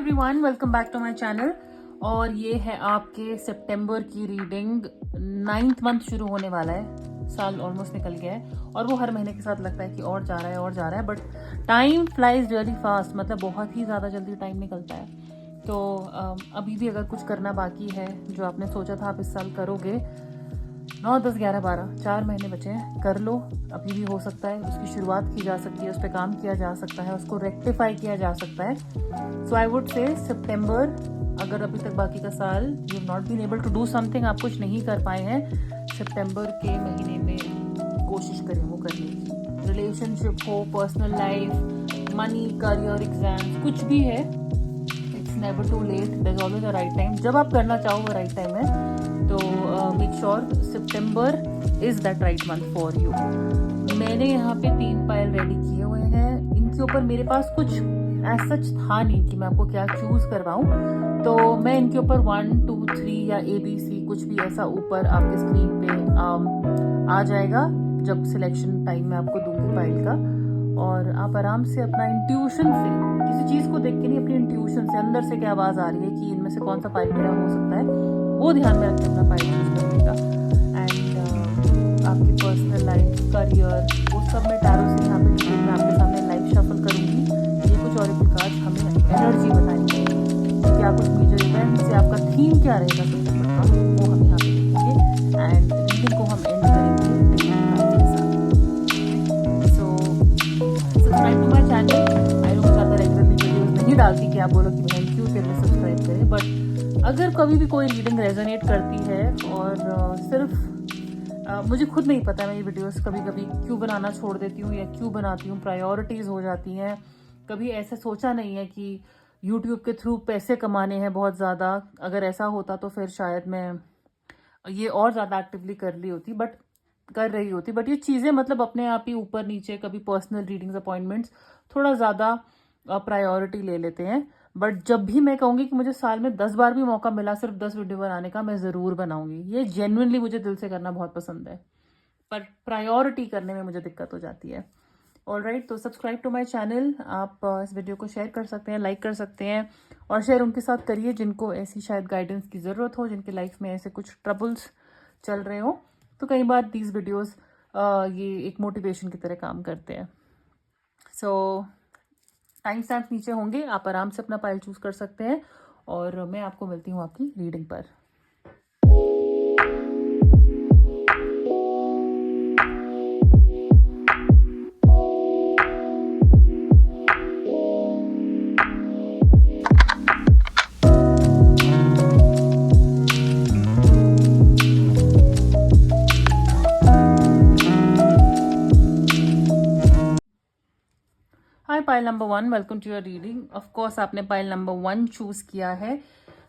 Everyone, welcome back to my channel. और ये है आपके सितंबर की रीडिंग। 9th मंथ शुरू होने वाला है, साल ऑलमोस्ट निकल गया है और वो हर महीने के साथ लगता है कि और जा रहा है और जा रहा है, but time flies really fast. मतलब बहुत ही ज़्यादा जल्दी टाइम निकलता है। तो अभी भी अगर कुछ करना बाकी है जो आपने सोचा था आप इस साल करोगे, 9, 10, 11, 12 4 महीने बचे हैं, कर लो। अभी भी हो सकता है, उसकी शुरुआत की जा सकती है, उस पर काम किया जा सकता है, उसको रेक्टिफाई किया जा सकता है। सो आई वुड से सितंबर, अगर अभी तक बाकी का साल you have not been able to do something, आप कुछ नहीं कर पाए हैं, सितंबर के महीने में कोशिश करें वो करने की। रिलेशनशिप हो, personal life, money, career, exam, कुछ भी है, it's never too late, there is always a right time. जब आप करना चाहो वो राइट टाइम है। तो make sure September is that right month for you. मैंने यहाँ पे 3 पायल रेडी किए हुए हैं। इनके ऊपर मेरे पास कुछ ऐसा सच था नहीं कि मैं आपको क्या चूज करवाऊं, तो मैं इनके ऊपर 1, 2, 3 या ABC कुछ भी ऐसा ऊपर आपके स्क्रीन पे आ जाएगा जब सिलेक्शन टाइम में आपको दूंगी पायल का। और आप आराम से अपना इंट्यूशन से, किसी चीज को देख के नहीं, अपनी इंट्यूशन से अंदर से क्या आवाज आ रही है कि इनमें से कौन सा पायल मेरा हो सकता है, वो ध्यान में रख के अपना पायल चूज करने का। एंड आपकी पर्सनल लाइफ, करियर, वो सब मैं टैरो से यहाँ पे डिटेल में आपके सामने लाइव शफल करूंगी। ये कुछ ऑरेकल कार्ड हमें एनर्जी बताएंगे कि क्या कुछ मेजर इवेंट्स या आपका थीम क्या रहेगा सितंबर का, वो हम यहाँ पे देखेंगे। एंड रीडिंग को हम एंड करेंगे आपके साथ। So subscribe to my channel. I know ज़्यादा रेगुलरली वीडियोस नहीं डालती कि आप बोलो कि बहन क्यों फिर में सब्सक्राइब करें, बट अगर कभी भी कोई रीडिंग रेजोनेट करती है और सिर्फ मुझे खुद नहीं पता मैं ये वीडियोस कभी कभी क्यों बनाना छोड़ देती हूँ या क्यों बनाती हूँ, प्रायोरिटीज हो जाती हैं। कभी ऐसे सोचा नहीं है कि यूट्यूब के थ्रू पैसे कमाने हैं बहुत ज़्यादा। अगर ऐसा होता तो फिर शायद मैं ये और ज़्यादा एक्टिवली कर रही होती। बट ये चीज़ें मतलब अपने आप ही ऊपर नीचे, कभी पर्सनल रीडिंग्स, अपॉइंटमेंट्स थोड़ा ज़्यादा प्रायोरिटी ले लेते हैं। बट जब भी मैं कहूँगी कि मुझे साल में 10 बार भी मौका मिला सिर्फ 10 वीडियो बनाने का, मैं ज़रूर बनाऊंगी। ये जेन्युइनली मुझे दिल से करना बहुत पसंद है, पर प्रायोरिटी करने में मुझे दिक्कत हो जाती है। ऑलराइट, तो सब्सक्राइब टू माय चैनल। आप इस वीडियो को शेयर कर सकते हैं, लाइक कर सकते हैं, और शेयर उनके साथ करिए जिनको ऐसी शायद गाइडेंस की ज़रूरत हो, जिनके लाइफ में ऐसे कुछ ट्रबल्स चल रहे हो। तो कई बार दीज वीडियोस ये एक मोटिवेशन की तरह काम करते हैं। सो टाइम स्टैम्प नीचे होंगे, आप आराम से अपना पाइल चूज कर सकते हैं, और मैं आपको मिलती हूँ आपकी रीडिंग पर। Hi pile number 1, welcome to your reading. Of course आपने पाइल नंबर 1 चूज किया है।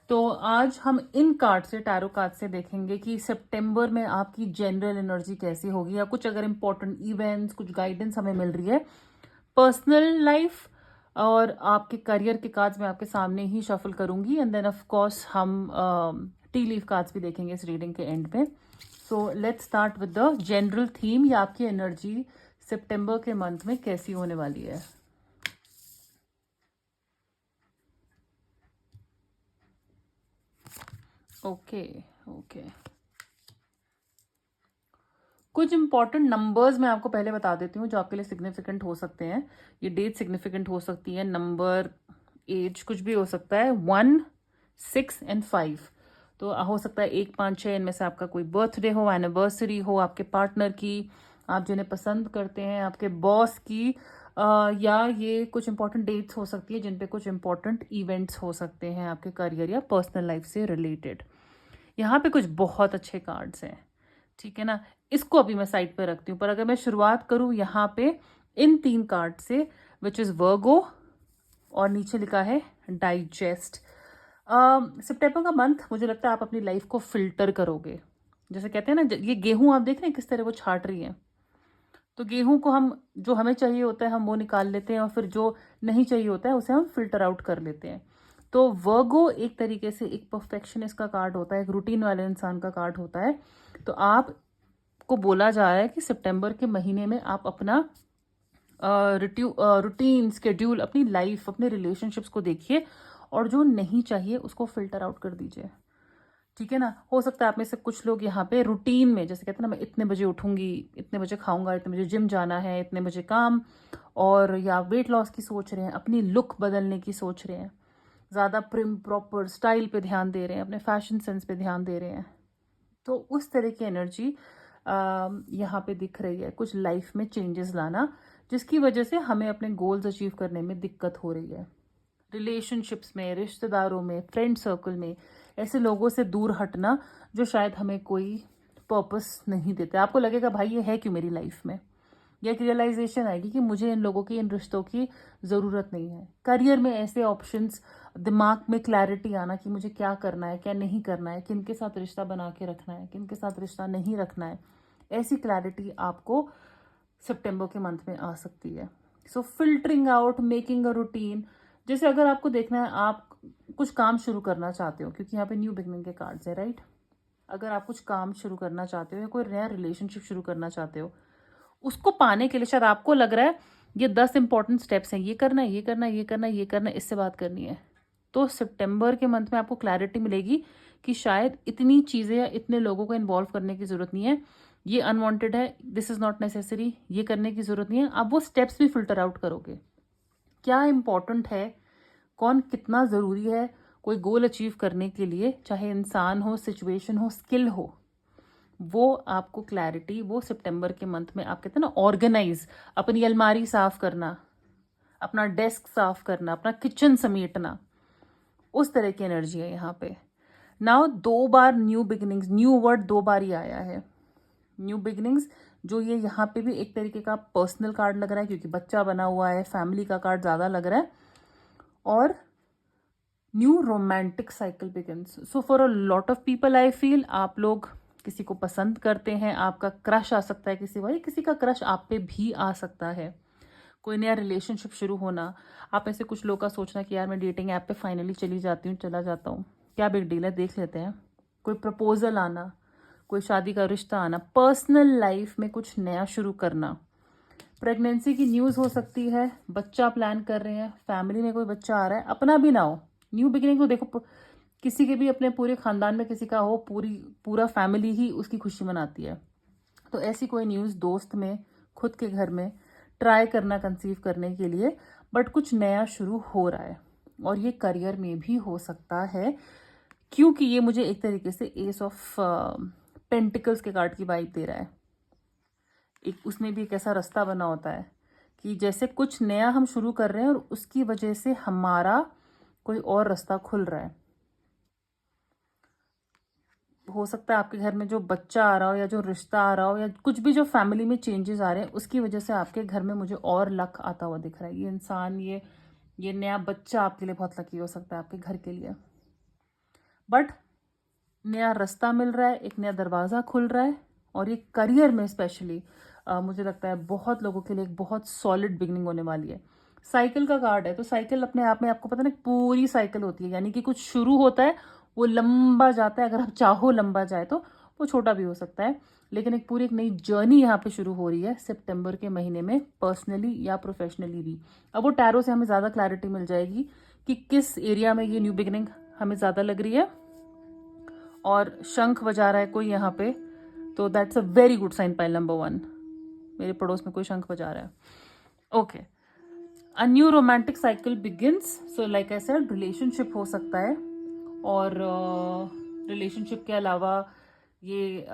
तो आज हम इन कार्ड से, टैरो कार्ड से देखेंगे कि सितंबर में आपकी जनरल एनर्जी कैसी होगी, या कुछ अगर इंपॉर्टेंट इवेंट्स, कुछ गाइडेंस हमें मिल रही है। पर्सनल लाइफ और आपके करियर के कार्ड्स मैं आपके सामने ही शफल करूंगी, एंड देन ऑफ कोर्स हम टी लीफ कार्ड्स भी देखेंगे इस रीडिंग के एंड में। So let's start with the general theme, या आपकी एनर्जी सितंबर के मंथ में कैसी होने वाली है। ओके ओके, कुछ इंपॉर्टेंट नंबर्स मैं आपको पहले बता देती हूँ जो आपके लिए सिग्निफिकेंट हो सकते हैं। ये डेट सिग्निफिकेंट हो सकती है, नंबर, एज, कुछ भी हो सकता है। 1, 6 एंड 5। तो हो सकता है 1, 5, 6 इनमें से आपका कोई बर्थडे हो, एनिवर्सरी हो, आपके पार्टनर की, आप जिन्हें पसंद करते हैं, आपके बॉस की, या ये कुछ इंपॉर्टेंट डेट्स हो सकती है जिन पे कुछ इंपॉर्टेंट इवेंट्स हो सकते हैं आपके करियर या पर्सनल लाइफ से रिलेटेड। यहाँ पे कुछ बहुत अच्छे कार्ड्स हैं, ठीक है ना। इसको अभी मैं साइड पे रखती हूँ, पर अगर मैं शुरुआत करूँ यहाँ पे इन 3 कार्ड से, विच इज वर्गो, और नीचे लिखा है डाइजेस्ट। सितंबर का मंथ मुझे लगता है आप अपनी लाइफ को फिल्टर करोगे। जैसे कहते हैं ना, ये गेहूं आप देख रहे हैं किस तरह वो छाट रही है, तो गेहूं को हम, जो हमें चाहिए होता है हम वो निकाल लेते हैं, और फिर जो नहीं चाहिए होता है उसे हम फिल्टर आउट कर लेते हैं। तो वर्गो एक तरीके से एक परफेक्शनिस्ट का कार्ड होता है, एक रूटीन वाले इंसान का कार्ड होता है। तो आप को बोला जा रहा है कि सितंबर के महीने में आप अपना रूटीन, स्केड्यूल, अपनी लाइफ, अपने रिलेशनशिप्स को देखिए और जो नहीं चाहिए उसको फिल्टर आउट कर दीजिए, ठीक है ना। हो सकता है आप में से कुछ लोग यहाँ पे रूटीन में, जैसे कहते हैं ना, मैं इतने बजे उठूंगी, इतने बजे खाऊंगा, इतने बजे जिम जाना है, इतने बजे काम, और या वेट लॉस की सोच रहे हैं, अपनी लुक बदलने की सोच रहे हैं, ज़्यादा प्रिम प्रॉपर स्टाइल पे ध्यान दे रहे हैं, अपने फैशन सेंस पे ध्यान दे रहे हैं, तो उस तरह की एनर्जी यहाँ पे दिख रही है। कुछ लाइफ में चेंजेस लाना, जिसकी वजह से हमें अपने गोल्स अचीव करने में दिक्कत हो रही है। रिलेशनशिप्स में, रिश्तेदारों में, फ्रेंड सर्कल में ऐसे लोगों से दूर हटना जो शायद हमें कोई पर्पस नहीं देते। आपको लगेगा भाई ये है क्यों मेरी लाइफ में, या एक रियलाइजेशन आएगी कि मुझे इन लोगों की, इन रिश्तों की ज़रूरत नहीं है। करियर में ऐसे ऑप्शंस, दिमाग में क्लैरिटी आना कि मुझे क्या करना है, क्या नहीं करना है, किन के साथ रिश्ता बना के रखना है, किन के साथ रिश्ता नहीं रखना है, ऐसी क्लैरिटी आपको सितंबर के मंथ में आ सकती है। So filtering out, making a routine. जैसे अगर आपको देखना है, आप कुछ काम शुरू करना चाहते हो, क्योंकि यहाँ पे न्यू बिगनिंग के कार्ड्स है, राइट। अगर आप कुछ काम शुरू करना चाहते हो या कोई नया रिलेशनशिप शुरू करना चाहते हो, उसको पाने के लिए शायद आपको लग रहा है ये 10 इंपॉर्टेंट स्टेप्स हैं, ये करना है, ये करना है, ये करना है, ये करना है, इससे बात करनी है। तो सितंबर के मंथ में आपको क्लैरिटी मिलेगी कि शायद इतनी चीज़ें या इतने लोगों को इन्वॉल्व करने की ज़रूरत नहीं है, ये अनवांटेड है, दिस इज़ नॉट नेसेसरी, ये करने की ज़रूरत नहीं है। आप वो स्टेप्स भी फिल्टर आउट करोगे, क्या इंपॉर्टेंट है, कौन कितना ज़रूरी है कोई गोल अचीव करने के लिए, चाहे इंसान हो, सिचुएशन हो, स्किल हो, वो आपको क्लैरिटी वो सितंबर के मंथ में। आप कहते हैं ना ऑर्गेनाइज, अपनी अलमारी साफ करना, अपना डेस्क साफ करना, अपना किचन समेटना, उस तरह की एनर्जी है यहाँ पे। नाउ 2 बार न्यू बिगिनिंग्स, न्यू वर्ड 2 बार ही आया है, न्यू बिगिनिंग्स। जो ये यहाँ पे भी एक तरीके का पर्सनल कार्ड लग रहा है, क्योंकि बच्चा बना हुआ है, फैमिली का कार्ड ज़्यादा लग रहा है। और new romantic cycle begins. So for a lot of people I feel, आप लोग किसी को पसंद करते हैं, आपका क्रश आ सकता है किसी पर, किसी का क्रश आप पे भी आ सकता है, कोई नया रिलेशनशिप शुरू होना। आप ऐसे कुछ लोग का सोचना कि यार मैं डेटिंग ऐप पे फाइनली चली जाती हूँ, चला जाता हूँ, क्या बिग डील है, देख लेते हैं। कोई प्रपोजल आना, कोई शादी का रिश्ता आना, पर्सनल लाइफ में कुछ नया शुरू करना, प्रेगनेंसी की न्यूज़ हो सकती है, बच्चा प्लान कर रहे हैं, फैमिली में कोई बच्चा आ रहा है, अपना भी ना हो। न्यू बिगिनिंग को देखो, किसी के भी अपने पूरे खानदान में किसी का हो, पूरा फैमिली ही उसकी खुशी मनाती है। तो ऐसी कोई न्यूज़ दोस्त में, खुद के घर में ट्राई करना कंसीव करने के लिए, बट कुछ नया शुरू हो रहा है। और ये करियर में भी हो सकता है, क्योंकि ये मुझे एक तरीके से एस ऑफ पेंटिकल्स के कार्ड की वाइब दे रहा है। एक उसमें भी एक ऐसा रास्ता बना होता है कि जैसे कुछ नया हम शुरू कर रहे हैं और उसकी वजह से हमारा कोई और रास्ता खुल रहा है। हो सकता है आपके घर में जो बच्चा आ रहा हो, या जो रिश्ता आ रहा हो, या कुछ भी जो फैमिली में चेंजेस आ रहे हैं, उसकी वजह से आपके घर में मुझे और लक आता हुआ दिख रहा है। ये इंसान, ये नया बच्चा आपके लिए बहुत लकी हो सकता है, आपके घर के लिए। बट नया रास्ता मिल रहा है, एक नया दरवाज़ा खुल रहा है, और ये करियर में स्पेशली मुझे लगता है बहुत लोगों के लिए एक बहुत सॉलिड बिगनिंग होने वाली है। साइकिल का कार्ड है, तो साइकिल अपने आप में, आपको पता ना, पूरी साइकिल होती है, यानी कि कुछ शुरू होता है, वो लंबा जाता है। अगर आप चाहो लंबा जाए तो वो छोटा भी हो सकता है, लेकिन एक पूरी एक नई जर्नी यहाँ पे शुरू हो रही है सितंबर के महीने में, पर्सनली या प्रोफेशनली भी। अब वो टैरो से हमें ज़्यादा क्लैरिटी मिल जाएगी कि किस एरिया में ये न्यू बिगिनिंग हमें ज़्यादा लग रही है। और शंख बजा रहा है कोई यहाँ पे, तो that's a very good sign, pile number 1। मेरे पड़ोस में कोई शंख बजा रहा है, okay. A new romantic cycle begins. So like I said, relationship हो सकता है, और रिलेशनशिप के अलावा ये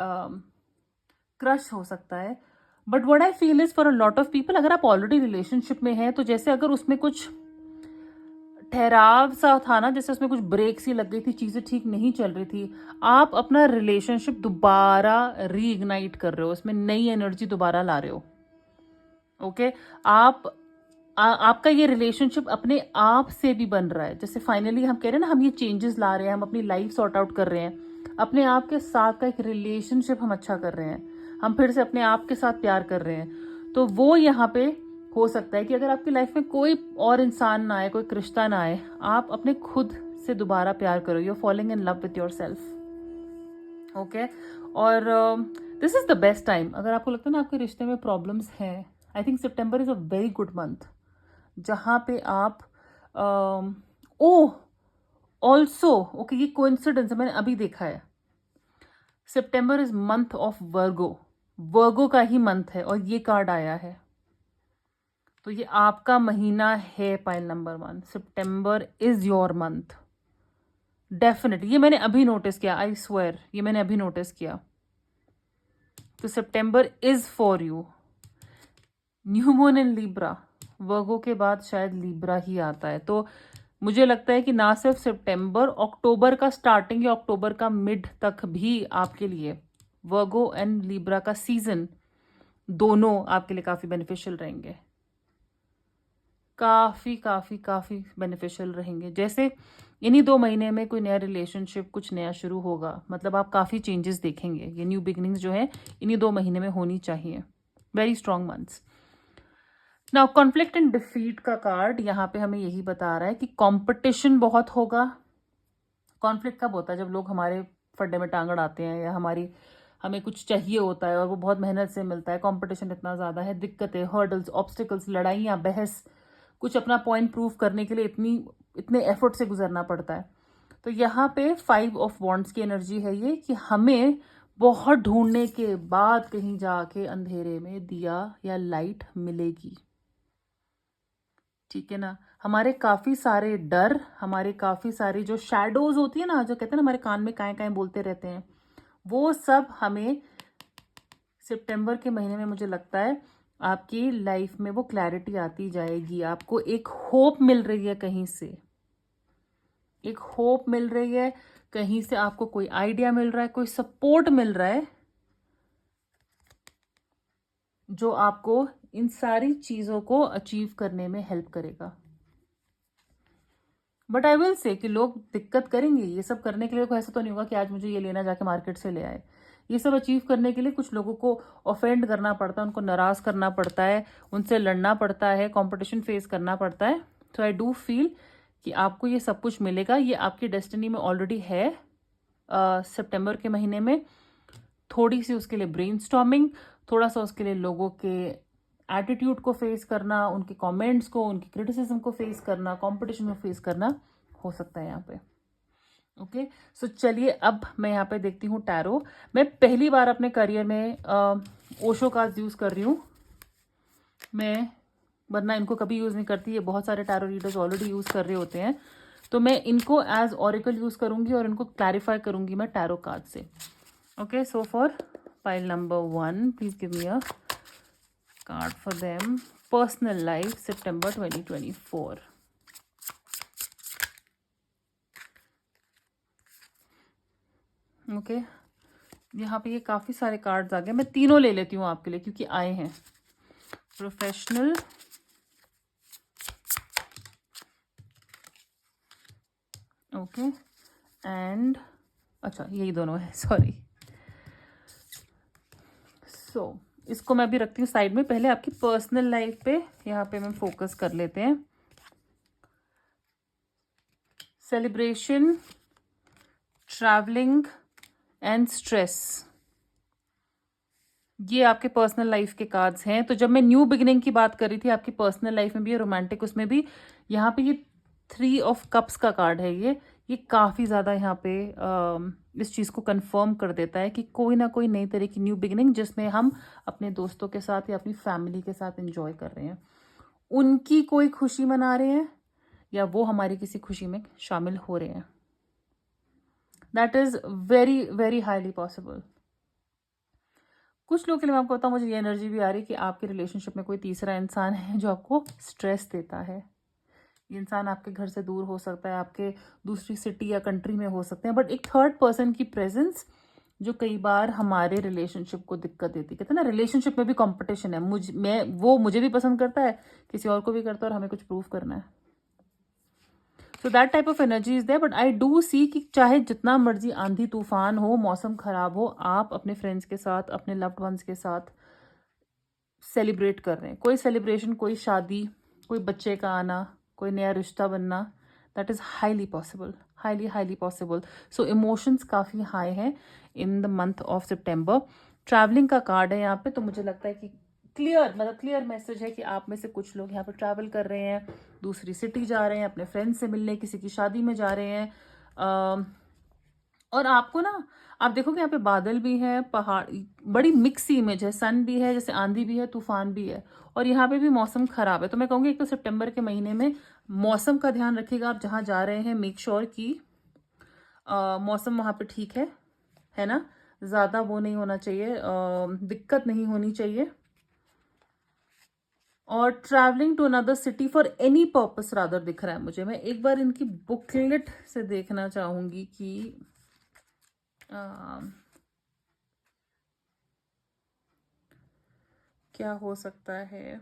क्रश हो सकता है। But what I feel is for a lot of people, अगर आप ऑलरेडी रिलेशनशिप में हैं, तो जैसे अगर उसमें कुछ ठहराव सा था ना, जैसे उसमें कुछ ब्रेक सी लग गई थी, चीज़ें ठीक नहीं चल रही थी, आप अपना रिलेशनशिप दोबारा रीइग्नाइट कर रहे हो, उसमें नई एनर्जी दोबारा ला रहे हो, ओके। आपका ये रिलेशनशिप अपने आप से भी बन रहा है। जैसे फाइनली हम कह रहे हैं ना, हम ये चेंजेस ला रहे हैं, हम अपनी लाइफ सॉर्ट आउट कर रहे हैं, अपने आप के साथ का एक रिलेशनशिप हम अच्छा कर रहे हैं, हम फिर से अपने आप के साथ प्यार कर रहे हैं। तो वो यहाँ पे हो सकता है कि अगर आपकी लाइफ में कोई और इंसान ना आए, कोई रिश्ता ना आए, आप अपने खुद से दोबारा प्यार करो, you are following in love with your self, okay. और this is the best time. अगर आपको लगता है ना आपके रिश्ते में प्रॉब्लम्स हैं, I think September is a very good month, जहाँ पे आप ओह ऑल्सो ओके, ये कोइंसिडेंस है, मैंने अभी देखा है। सितंबर इज मंथ ऑफ वर्गो, वर्गो का ही मंथ है और ये कार्ड आया है, तो ये आपका महीना है। Pile number 1, September is your month definite. ये मैंने अभी नोटिस किया, आई स्वेयर, ये मैंने अभी नोटिस किया। तो September is for you. New moon in Libra, Virgo के बाद शायद लिब्रा ही आता है, तो मुझे लगता है कि ना सिर्फ सितंबर, अक्टूबर का स्टार्टिंग या अक्टूबर का मिड तक भी आपके लिए वर्गो एंड लिब्रा का सीजन दोनों आपके लिए काफी बेनिफिशियल रहेंगे, काफी काफी काफी बेनिफिशियल रहेंगे। जैसे इन्हीं 2 महीने में कोई नया रिलेशनशिप, कुछ नया शुरू होगा, मतलब आप काफी चेंजेस देखेंगे। ये न्यू बिगिनिंग्स जो है इन्हीं 2 महीने में होनी चाहिए। Very strong months. Now conflict and defeat का कार्ड यहाँ पे हमें यही बता रहा है कि कंपटीशन बहुत होगा। कॉन्फ्लिक्ट कब होता है? जब लोग हमारे फड्डे में टांग अड़ाते हैं या हमें कुछ चाहिए होता है और वो बहुत मेहनत से मिलता है। कंपटीशन इतना ज़्यादा है, दिक्कतें, हर्डल्स, ऑब्स्टिकल्स, लड़ाइयाँ, बहस, कुछ अपना पॉइंट प्रूव करने के लिए इतने एफर्ट से गुजरना पड़ता है। तो यहाँ पे 5 ऑफ वॉन्ड्स की एनर्जी है ये, कि हमें बहुत ढूंढने के बाद कहीं जाके अंधेरे में दिया या लाइट मिलेगी। ठीक है ना? हमारे काफी सारे डर, हमारे काफी सारी जो शैडोज होती है ना, जो कहते हैं ना हमारे कान में काएं काएं बोलते रहते हैं, वो सब हमें सितंबर के महीने में, मुझे लगता है आपकी लाइफ में वो क्लैरिटी आती जाएगी। आपको एक होप मिल रही है, कहीं से एक होप मिल रही है, कहीं से आपको कोई आइडिया मिल रहा है, कोई सपोर्ट मिल रहा है जो आपको इन सारी चीजों को अचीव करने में हेल्प करेगा। बट आई विल से कि लोग दिक्कत करेंगे ये सब करने के लिए। ऐसा तो नहीं होगा कि आज मुझे ये लेना जाके मार्केट से ले आए। ये सब अचीव करने के लिए कुछ लोगों को ऑफेंड करना पड़ता है, उनको नाराज करना पड़ता है, उनसे लड़ना पड़ता है, कंपटीशन फेस करना पड़ता है। तो आई डू फील कि आपको ये सब कुछ मिलेगा, ये आपकी डेस्टिनी में ऑलरेडी है। सितंबर के महीने में थोड़ी सी उसके लिए ब्रेनस्टॉर्मिंग, थोड़ा सा उसके लिए लोगों के एटीट्यूड को फेस करना, उनके कमेंट्स को, उनकी क्रिटिसिज्म को फेस करना, कंपटीशन को फेस करना हो सकता है यहाँ पे। ओके, सो चलिए अब मैं यहाँ पे देखती हूँ टैरो। मैं पहली बार अपने करियर में ओशो कार्ड्स यूज कर रही हूँ मैं, वरना इनको कभी यूज नहीं करती। ये बहुत सारे टैरो रीडर्स ऑलरेडी यूज कर रहे होते हैं, तो मैं इनको एज ऑरिकल यूज करूंगी और इनको क्लैरिफाई करूंगी मैं टैरो कार्ड से। Okay, so for pile number 1, please give me a card for them. Personal life, September 2024. Okay, यहाँ पे ये काफी सारे कार्ड्स आ गए। मैं तीनों ले लेती हूँ आपके लिए क्योंकि आए हैं। प्रोफेशनल, ओके, एंड अच्छा यही दोनों है, सॉरी। सो इसको मैं अभी रखती हूँ साइड में। पहले आपकी पर्सनल लाइफ पे यहाँ पे मैं फोकस कर लेते हैं। सेलिब्रेशन, ट्रैवलिंग एंड स्ट्रेस, ये आपके पर्सनल लाइफ के कार्ड्स हैं। तो जब मैं न्यू बिगिनिंग की बात कर रही थी, आपकी पर्सनल लाइफ में भी है, रोमांटिक उसमें भी, यहाँ पे ये 3 ऑफ कप्स का कार्ड है। ये काफ़ी ज़्यादा यहाँ पे इस चीज़ को कंफर्म कर देता है कि कोई ना कोई नई तरह की न्यू बिगिनिंग, जिसमें हम अपने दोस्तों के साथ या अपनी फैमिली के साथ एंजॉय कर रहे हैं, उनकी कोई खुशी मना रहे हैं या वो हमारी किसी खुशी में शामिल हो रहे हैं। That is very very highly possible. कुछ लोगों के लिए मैं आपको बताऊँ, मुझे ये एनर्जी भी आ रही है कि आपके रिलेशनशिप में कोई तीसरा इंसान है जो आपको स्ट्रेस देता है। ये इंसान आपके घर से दूर हो सकता है, आपके दूसरी सिटी या कंट्री में हो सकते हैं, बट एक थर्ड पर्सन की प्रेजेंस जो कई बार हमारे रिलेशनशिप को दिक्कत देती है। कहते हैं ना, रिलेशनशिप में भी कंपटीशन है। वो मुझे भी पसंद करता है, किसी और को भी करता है, और हमें कुछ प्रूव करना है। So that type of energy is there, but I do see कि चाहे जितना मर्जी आंधी तूफान हो, मौसम खराब हो, आप अपने फ्रेंड्स के साथ, अपने लव्ड वंस के साथ सेलिब्रेट कर रहे हैं। कोई सेलिब्रेशन, कोई शादी, कोई बच्चे का आना, कोई नया रिश्ता बनना, that is highly possible, highly highly possible. So emotions काफ़ी हाई हैं in the month of September. Travelling का कार्ड है यहाँ पे, तो मुझे लगता है कि क्लियर, मतलब क्लियर मैसेज है कि आप में से कुछ लोग यहाँ पर ट्रैवल कर रहे हैं, दूसरी सिटी जा रहे हैं, अपने फ्रेंड से मिलने, किसी की शादी में जा रहे हैं। और आपको ना, आप देखोगे यहाँ पे बादल भी है, पहाड़, बड़ी मिक्स इमेज है, सन भी है, जैसे आंधी भी है, तूफान भी है, और यहाँ पे भी मौसम खराब है। तो मैं कहूँगी एक तो सितंबर के महीने में मौसम का ध्यान रखिएगा। आप जहाँ जा रहे हैं मेक श्योर कि मौसम वहाँ पे ठीक है ना, ज़्यादा वो नहीं होना चाहिए, दिक्कत नहीं होनी चाहिए। और travelling to another city for any purpose rather दिख रहा है मुझे। मैं एक बार इनकी बुकलेट से देखना चाहूंगी कि क्या हो सकता है।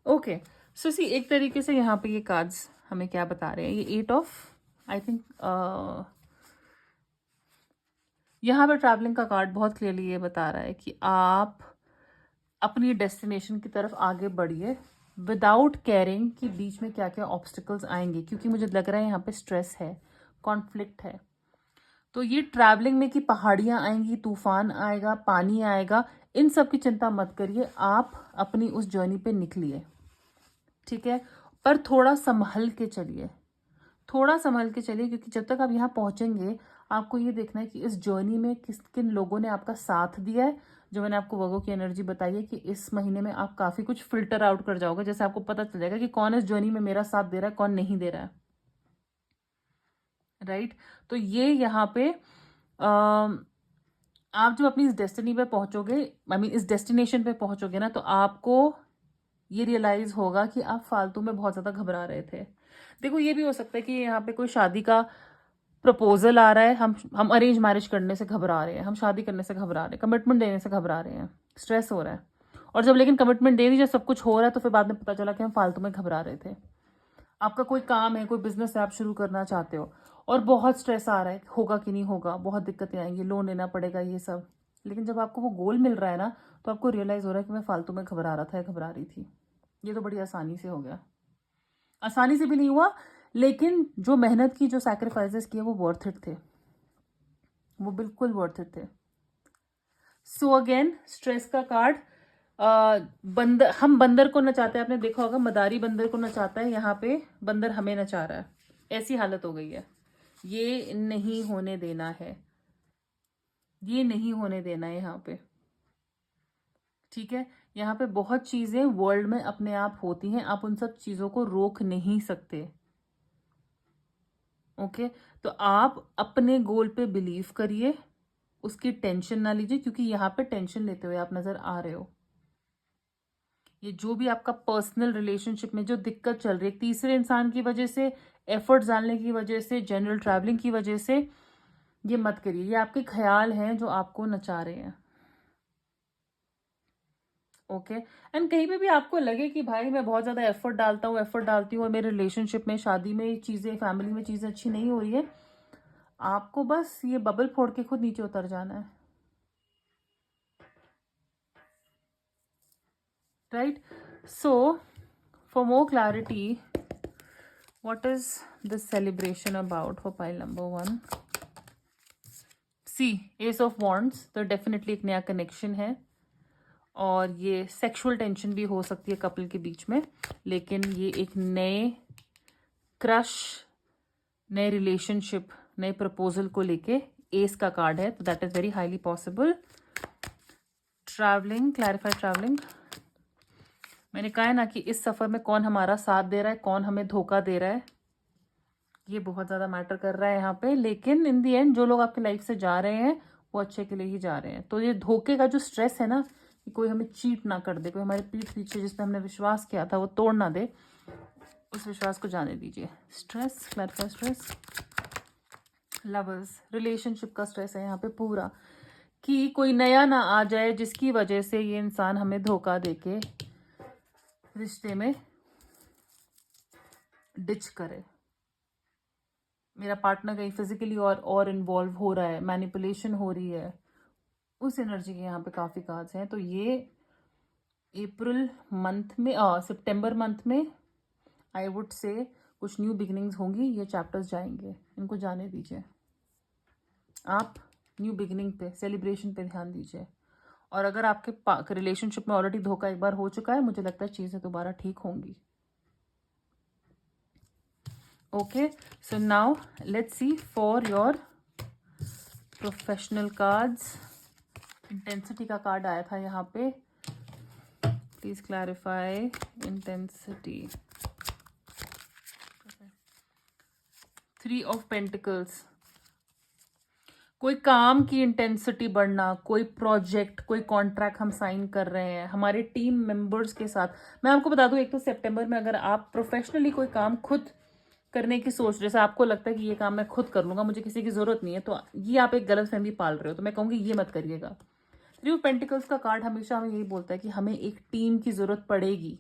ओके, सो सी, एक तरीके से यहाँ पे ये कार्ड्स हमें क्या बता रहे हैं, ये 8 ऑफ, आई थिंक, यहाँ पर ट्रैवलिंग का कार्ड बहुत क्लियरली ये बता रहा है कि आप अपनी डेस्टिनेशन की तरफ आगे बढ़िए विदाउट केयरिंग कि बीच में क्या क्या ऑब्स्टिकल्स आएंगे, क्योंकि मुझे लग रहा है यहाँ पे स्ट्रेस है, कॉन्फ्लिक्ट है। तो ये ट्रैवलिंग में कि पहाड़ियाँ आएंगी, तूफान आएगा, पानी आएगा, इन सब की चिंता मत करिए, आप अपनी उस जर्नी पे निकलिए, ठीक है। पर थोड़ा संभल के चलिए, थोड़ा संभल के चलिए, क्योंकि जब तक आप यहाँ पहुंचेंगे आपको ये देखना है कि इस जर्नी में किस किन लोगों ने आपका साथ दिया है। जो मैंने आपको वर्गो की एनर्जी बताई है कि इस महीने में आप काफ़ी कुछ फिल्टर आउट कर जाओगे, जैसे आपको पता चल जाएगा कि कौन इस जर्नी में मेरा साथ दे रहा है, कौन नहीं दे रहा है, राइट। तो ये यहाँ पे आप जब अपनी इस डेस्टिनी पे पहुंचोगे, आई मीन इस डेस्टिनेशन पे पहुंचोगे ना, तो आपको ये रियलाइज होगा कि आप फालतू में बहुत ज़्यादा घबरा रहे थे। देखो, ये भी हो सकता है कि यहाँ पे कोई शादी का प्रपोजल आ रहा है, हम अरेंज मैरिज करने से घबरा रहे हैं, हम शादी करने से घबरा रहे हैं, कमिटमेंट देने से घबरा रहे हैं, स्ट्रेस हो रहा है। और जब लेकिन कमिटमेंट दे दी, जब सब कुछ हो रहा है, तो फिर बाद में पता चला कि हम फालतू में घबरा रहे थे। आपका कोई काम है, कोई बिजनेस है, आप शुरू करना चाहते हो और बहुत स्ट्रेस आ रहा है, होगा कि नहीं होगा, बहुत दिक्कतें आएंगी, लोन लेना पड़ेगा, ये सब। लेकिन जब आपको वो गोल मिल रहा है ना, तो आपको रियलाइज हो रहा है कि मैं फालतू में घबरा रहा था या घबरा रही थी। ये तो बड़ी आसानी से हो गया। आसानी से भी नहीं हुआ, लेकिन जो मेहनत की, जो सैक्रिफाइसेस किए, वो वर्थ इट थे, वो बिल्कुल वर्थ इट थे। सो अगेन, स्ट्रेस का कार्ड, बंदर, हम बंदर को नचाते हैं, आपने देखा होगा मदारी बंदर को नचाता है, यहाँ पे बंदर हमें नचा रहा है, ऐसी हालत हो गई है। ये नहीं होने देना है, ये नहीं होने देना है यहाँ पे, ठीक है। यहाँ पे बहुत चीजें वर्ल्ड में अपने आप होती हैं, आप उन सब चीजों को रोक नहीं सकते, ओके। तो आप अपने गोल पे बिलीव करिए, उसकी टेंशन ना लीजिए, क्योंकि यहाँ पे टेंशन लेते हुए आप नजर आ रहे हो। ये जो भी आपका पर्सनल रिलेशनशिप में जो दिक्कत चल रही है, तीसरे इंसान की वजह से, एफर्ट्स डालने की वजह से, जनरल ट्रैवलिंग की वजह से, ये मत करिए। ये आपके ख्याल हैं जो आपको नचा रहे हैं, ओके। एंड कहीं पे भी आपको लगे कि भाई मैं बहुत ज़्यादा एफर्ट डालता हूँ, एफर्ट डालती हूँ, और मेरे रिलेशनशिप में, शादी में चीज़ें, फैमिली में चीज़ें अच्छी नहीं हो रही है, आपको बस ये बबल फोड़ के खुद नीचे उतर जाना है, right. So for more clarity, what is this celebration about for pile number 1? See, ace of wands, तो डेफिनेटली एक नया कनेक्शन है, और ये सेक्सुअल टेंशन भी हो सकती है कपल के बीच में, लेकिन ये एक नए क्रश, नए रिलेशनशिप, नए प्रपोजल को लेके एस का कार्ड है, तो that is very highly possible. Travelling, clarify travelling, मैंने कहा है ना कि इस सफर में कौन हमारा साथ दे रहा है, कौन हमें धोखा दे रहा है, ये बहुत ज़्यादा मैटर कर रहा है यहाँ पे। लेकिन इन दी एंड जो लोग आपकी लाइफ से जा रहे हैं वो अच्छे के लिए ही जा रहे हैं। तो ये धोखे का जो स्ट्रेस है ना, कि कोई हमें चीट ना कर दे, कोई हमारे पीठ पीछे जिस पे हमने विश्वास किया था वो तोड़ ना दे, उस विश्वास को जाने दीजिए। Stress, clarify stress, lovers, relationship का स्ट्रेस है यहाँ पे पूरा, कि कोई नया ना आ जाए जिसकी वजह से ये इंसान हमें धोखा देके रिश्ते में डिच करे। मेरा पार्टनर कहीं फिजिकली और इन्वॉल्व हो रहा है, मैनिपुलेशन हो रही है, उस एनर्जी के यहाँ पे काफ़ी कार्ड्स हैं। तो ये अप्रैल मंथ में, सितंबर मंथ में आई वुड से कुछ न्यू बिगिनिंग्स होंगी, ये चैप्टर्स जाएंगे, इनको जाने दीजिए। आप न्यू बिगिनिंग पे, सेलिब्रेशन पे ध्यान दीजिए। और अगर आपके रिलेशनशिप में ऑलरेडी धोखा एक बार हो चुका है, मुझे लगता है चीज़ें दोबारा ठीक होंगी। Okay, so now let's see for your professional cards. Intensity का कार्ड आया था यहाँ पे, please clarify intensity. 3 of pentacles, कोई काम की इंटेंसिटी बढ़ना, कोई प्रोजेक्ट, कोई कॉन्ट्रैक्ट हम साइन कर रहे हैं हमारे टीम मेंबर्स के साथ। मैं आपको बता दूं, एक तो सितंबर में अगर आप प्रोफेशनली कोई काम खुद करने की सोच, जैसे आपको लगता है कि ये काम मैं खुद कर लूंगा, मुझे किसी की जरूरत नहीं है, तो ये आप एक गलत फहमी पाल रहे हो। तो मैं कहूँगी ये मत करिएगा। 3 ऑफ पेंटिकल्स का कार्ड हमेशा हमें यही बोलता है कि हमें एक टीम की जरूरत पड़ेगी,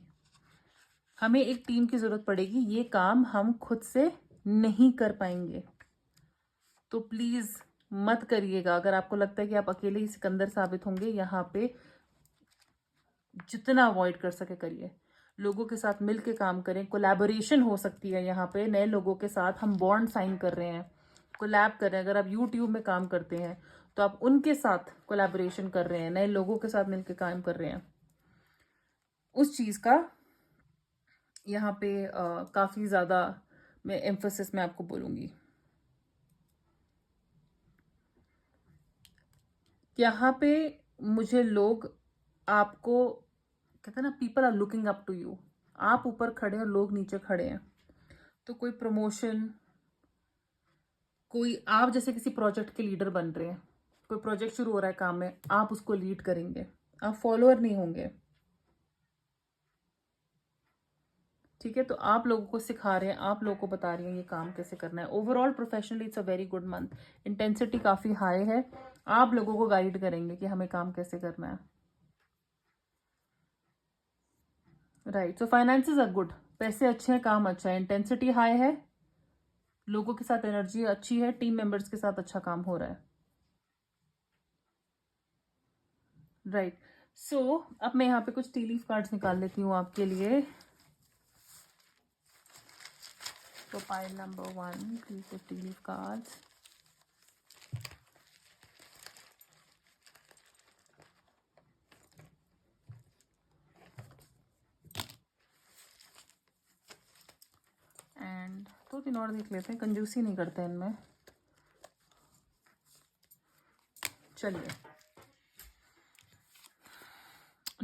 हमें एक टीम की जरूरत पड़ेगी, ये काम हम खुद से नहीं कर पाएंगे। तो प्लीज मत करिएगा। अगर आपको लगता है कि आप अकेले ही सिकंदर साबित होंगे, यहाँ पे जितना अवॉइड कर सके करिए। लोगों के साथ मिलके काम करें, कोलैबोरेशन हो सकती है। यहाँ पे नए लोगों के साथ हम बॉन्ड साइन कर रहे हैं, कोलैब कर रहे हैं। अगर आप यूट्यूब में काम करते हैं तो आप उनके साथ कोलैबोरेशन कर रहे हैं, नए लोगों के साथ मिलके काम कर रहे हैं। उस चीज का यहाँ पे काफी ज्यादा मैं एम्फोसिस में आपको बोलूंगी। यहाँ पे मुझे लोग आपको कहते हैं ना, people are looking up to you. आप ऊपर खड़े हैं और लोग नीचे खड़े हैं। तो कोई प्रमोशन, कोई आप जैसे किसी प्रोजेक्ट के लीडर बन रहे हैं, कोई प्रोजेक्ट शुरू हो रहा है काम में, आप उसको लीड करेंगे, आप फॉलोअर नहीं होंगे। ठीक है, तो आप लोगों को सिखा रहे हैं, आप लोगों को बता रही हैं ये काम कैसे करना है। Overall professionally it's a very good month. Intensity काफी हाई है, आप लोगों को गाइड करेंगे कि हमें काम कैसे करना है। Right, so finances are good, पैसे अच्छे हैं, काम अच्छा है, इंटेंसिटी हाई है, लोगों के साथ एनर्जी अच्छी है, टीम मेंबर्स के साथ अच्छा काम हो रहा है। राइट, सो अब मैं यहाँ पे कुछ टी लीफ कार्ड्स निकाल लेती हूँ आपके लिए। तो pile number 1, please T leaf cards. And 2-3 और देख लेते हैं, कंजूसी नहीं करते इनमें। चलिए,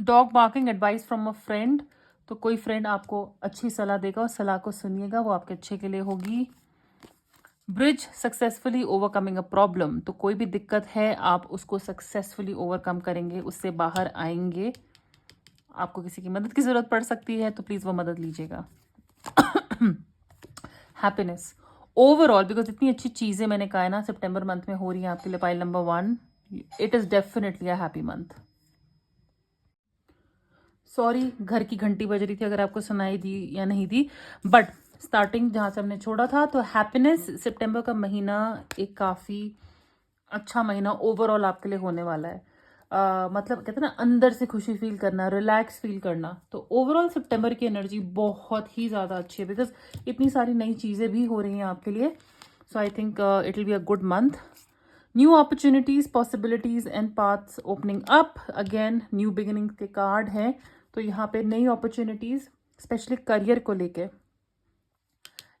dog barking, advice from a friend. तो कोई फ्रेंड आपको अच्छी सलाह देगा और सलाह को सुनिएगा, वो आपके अच्छे के लिए होगी। Bridge, successfully overcoming a problem. तो कोई भी दिक्कत है आप उसको सक्सेसफुली ओवरकम करेंगे, उससे बाहर आएंगे। आपको किसी की मदद की जरूरत पड़ सकती है तो प्लीज वो मदद लीजिएगा। हैप्पीनेस ओवरऑल, बिकॉज इतनी अच्छी चीजें मैंने कहा है ना सितंबर मंथ में हो रही है आपके लिए। Pile number 1, it is definitely a happy month. Sorry, घर की घंटी बज रही थी, अगर आपको सुनाई दी या नहीं दी, बट स्टार्टिंग जहां से हमने छोड़ा था, तो हैप्पीनेस, सितंबर का महीना एक काफी अच्छा महीना ओवरऑल आपके लिए होने वाला है। मतलब कहते हैं ना, अंदर से खुशी फील करना, रिलैक्स फील करना। तो ओवरऑल सितंबर की एनर्जी बहुत ही ज्यादा अच्छी है, बिकॉज इतनी सारी नई चीजें भी हो रही हैं आपके लिए। So I think it will be a good month. New opportunities, possibilities and paths opening up. Again new beginning के कार्ड है, तो यहाँ पे नई अपॉर्चुनिटीज स्पेशली करियर को लेके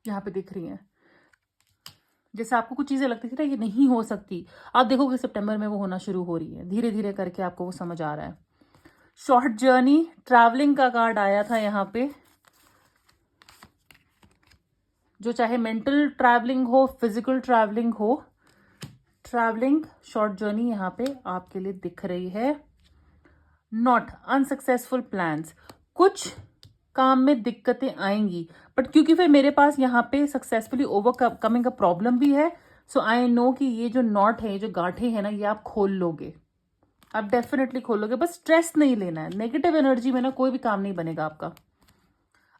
यहाँ पे दिख रही हैं। जैसे आपको कुछ चीजें लगती थी ना ये नहीं हो सकती, आप देखोगे सितंबर में वो होना शुरू हो रही है, धीरे धीरे करके आपको वो समझ आ रहा है। शॉर्ट जर्नी, ट्रैवलिंग का कार्ड आया था यहाँ पे, जो चाहे मेंटल ट्रैवलिंग हो, फिजिकल ट्रैवलिंग हो, ट्रैवलिंग, शॉर्ट जर्नी यहाँ पे आपके लिए दिख रही है। नॉट अनसक्सेसफुल प्लान्स, कुछ काम में दिक्कतें आएंगी, बट क्योंकि फिर मेरे पास यहाँ पे सक्सेसफुली ओवरकमिंग का प्रॉब्लम भी है, सो आई नो कि ये जो नॉट है, जो गांठें हैं ना, ये आप खोल लोगे, आप डेफिनेटली खोल लोगे। बस स्ट्रेस नहीं लेना है, नेगेटिव एनर्जी में ना कोई भी काम नहीं बनेगा आपका।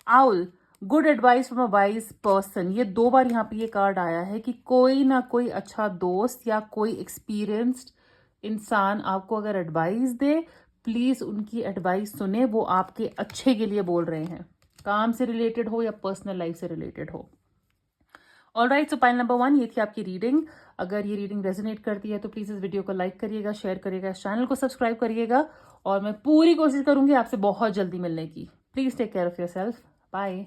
Owl, good advice from a wise person. ये 2 बार यहाँ पे ये कार्ड आया है कि कोई ना कोई अच्छा दोस्त या कोई एक्सपीरियंस्ड इंसान आपको अगर एडवाइस दे, प्लीज उनकी एडवाइस सुने, वो आपके अच्छे के लिए बोल रहे हैं, काम से रिलेटेड हो या पर्सनल लाइफ से रिलेटेड हो। ऑलराइट, सो पाइल नंबर 1 ये थी आपकी रीडिंग। अगर ये रीडिंग रेजोनेट करती है तो प्लीज़ इस वीडियो को लाइक करिएगा, शेयर करिएगा, इस चैनल को सब्सक्राइब करिएगा और मैं पूरी कोशिश करूंगी आपसे बहुत जल्दी मिलने की। Please take care of yourself. Bye.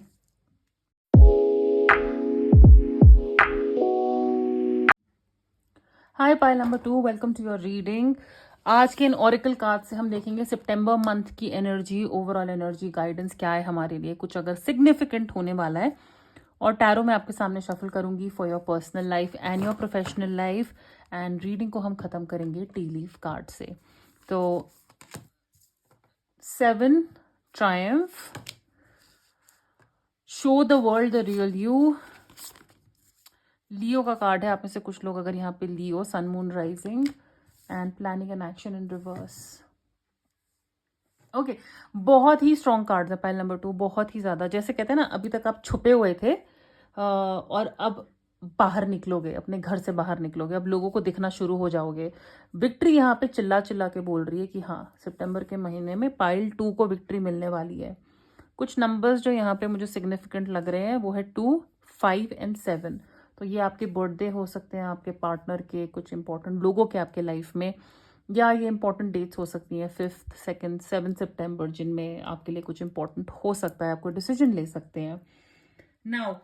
Hi pile number 2, welcome to your reading. आज के इन ऑरिकल कार्ड से हम देखेंगे सितंबर मंथ की एनर्जी, ओवरऑल एनर्जी गाइडेंस क्या है हमारे लिए, कुछ अगर सिग्निफिकेंट होने वाला है। और टैरो मैं आपके सामने शफल करूंगी for your personal life and your professional life. And reading को हम खत्म करेंगे टी लीफ कार्ड से। तो 7 triumph, show the world the real you. Leo का कार्ड है, आप में से कुछ लोग अगर यहाँ पे Leo, sun moon rising and planning an action in reverse. Okay, बहुत ही स्ट्रॉन्ग कार्ड है पाइल नंबर 2, बहुत ही ज्यादा। जैसे कहते हैं ना, अभी तक आप छुपे हुए थे और अब बाहर निकलोगे, अपने घर से बाहर निकलोगे, अब लोगों को दिखना शुरू हो जाओगे। विक्ट्री यहाँ पे चिल्ला चिल्ला के बोल रही है कि हाँ, सितंबर के महीने में पाइल 2 को विक्ट्री मिलने वाली है। कुछ नंबर्स जो यहाँ पे मुझे सिग्निफिकेंट लग रहे हैं वो है 2, 5 एंड 7। तो ये आपके बर्थडे हो सकते हैं, आपके पार्टनर के, कुछ इंपॉर्टेंट लोगों के आपके लाइफ में, या ये इंपॉर्टेंट डेट्स हो सकती हैं 5th, 2nd, 7 सितंबर, जिनमें आपके लिए कुछ इंपॉर्टेंट हो सकता है, आपको डिसीजन ले सकते हैं। नाउ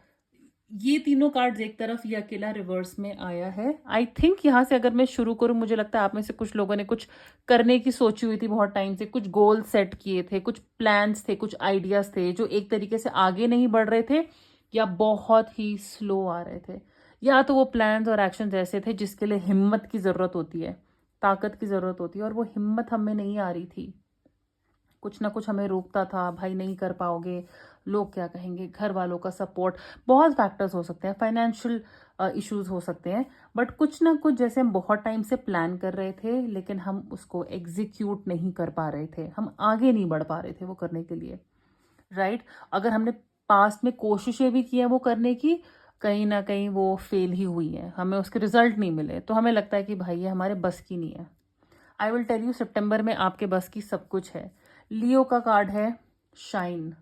ये तीनों कार्ड्स एक तरफ, ये अकेला रिवर्स में आया है। आई थिंक यहाँ से अगर मैं शुरू करूँ, मुझे लगता है आप में से कुछ लोगों ने कुछ करने की सोची हुई थी बहुत टाइम से, कुछ गोल सेट किए थे, कुछ प्लान्स थे, कुछ आइडियाज थे जो एक तरीके से आगे नहीं बढ़ रहे थे या बहुत ही स्लो आ रहे थे। या तो वो प्लान्स और एक्शंस ऐसे थे जिसके लिए हिम्मत की जरूरत होती है, ताकत की जरूरत होती है, और वो हिम्मत हमें नहीं आ रही थी। कुछ ना कुछ हमें रोकता था, भाई नहीं कर पाओगे, लोग क्या कहेंगे, घर वालों का सपोर्ट, बहुत फैक्टर्स हो सकते हैं, फाइनेंशियल इश्यूज हो सकते हैं। बट कुछ ना कुछ जैसे हम बहुत टाइम से प्लान कर रहे थे लेकिन हम उसको एग्जीक्यूट नहीं कर पा रहे थे, हम आगे नहीं बढ़ पा रहे थे वो करने के लिए, राइट। अगर हमने पास्ट में कोशिशें भी की है वो करने की, कहीं ना कहीं वो फेल ही हुई है, हमें उसके रिजल्ट नहीं मिले, तो हमें लगता है कि भाई ये हमारे बस की नहीं है। आई विल टेल यू, सितंबर में आपके बस की सब कुछ है। लियो का कार्ड है shine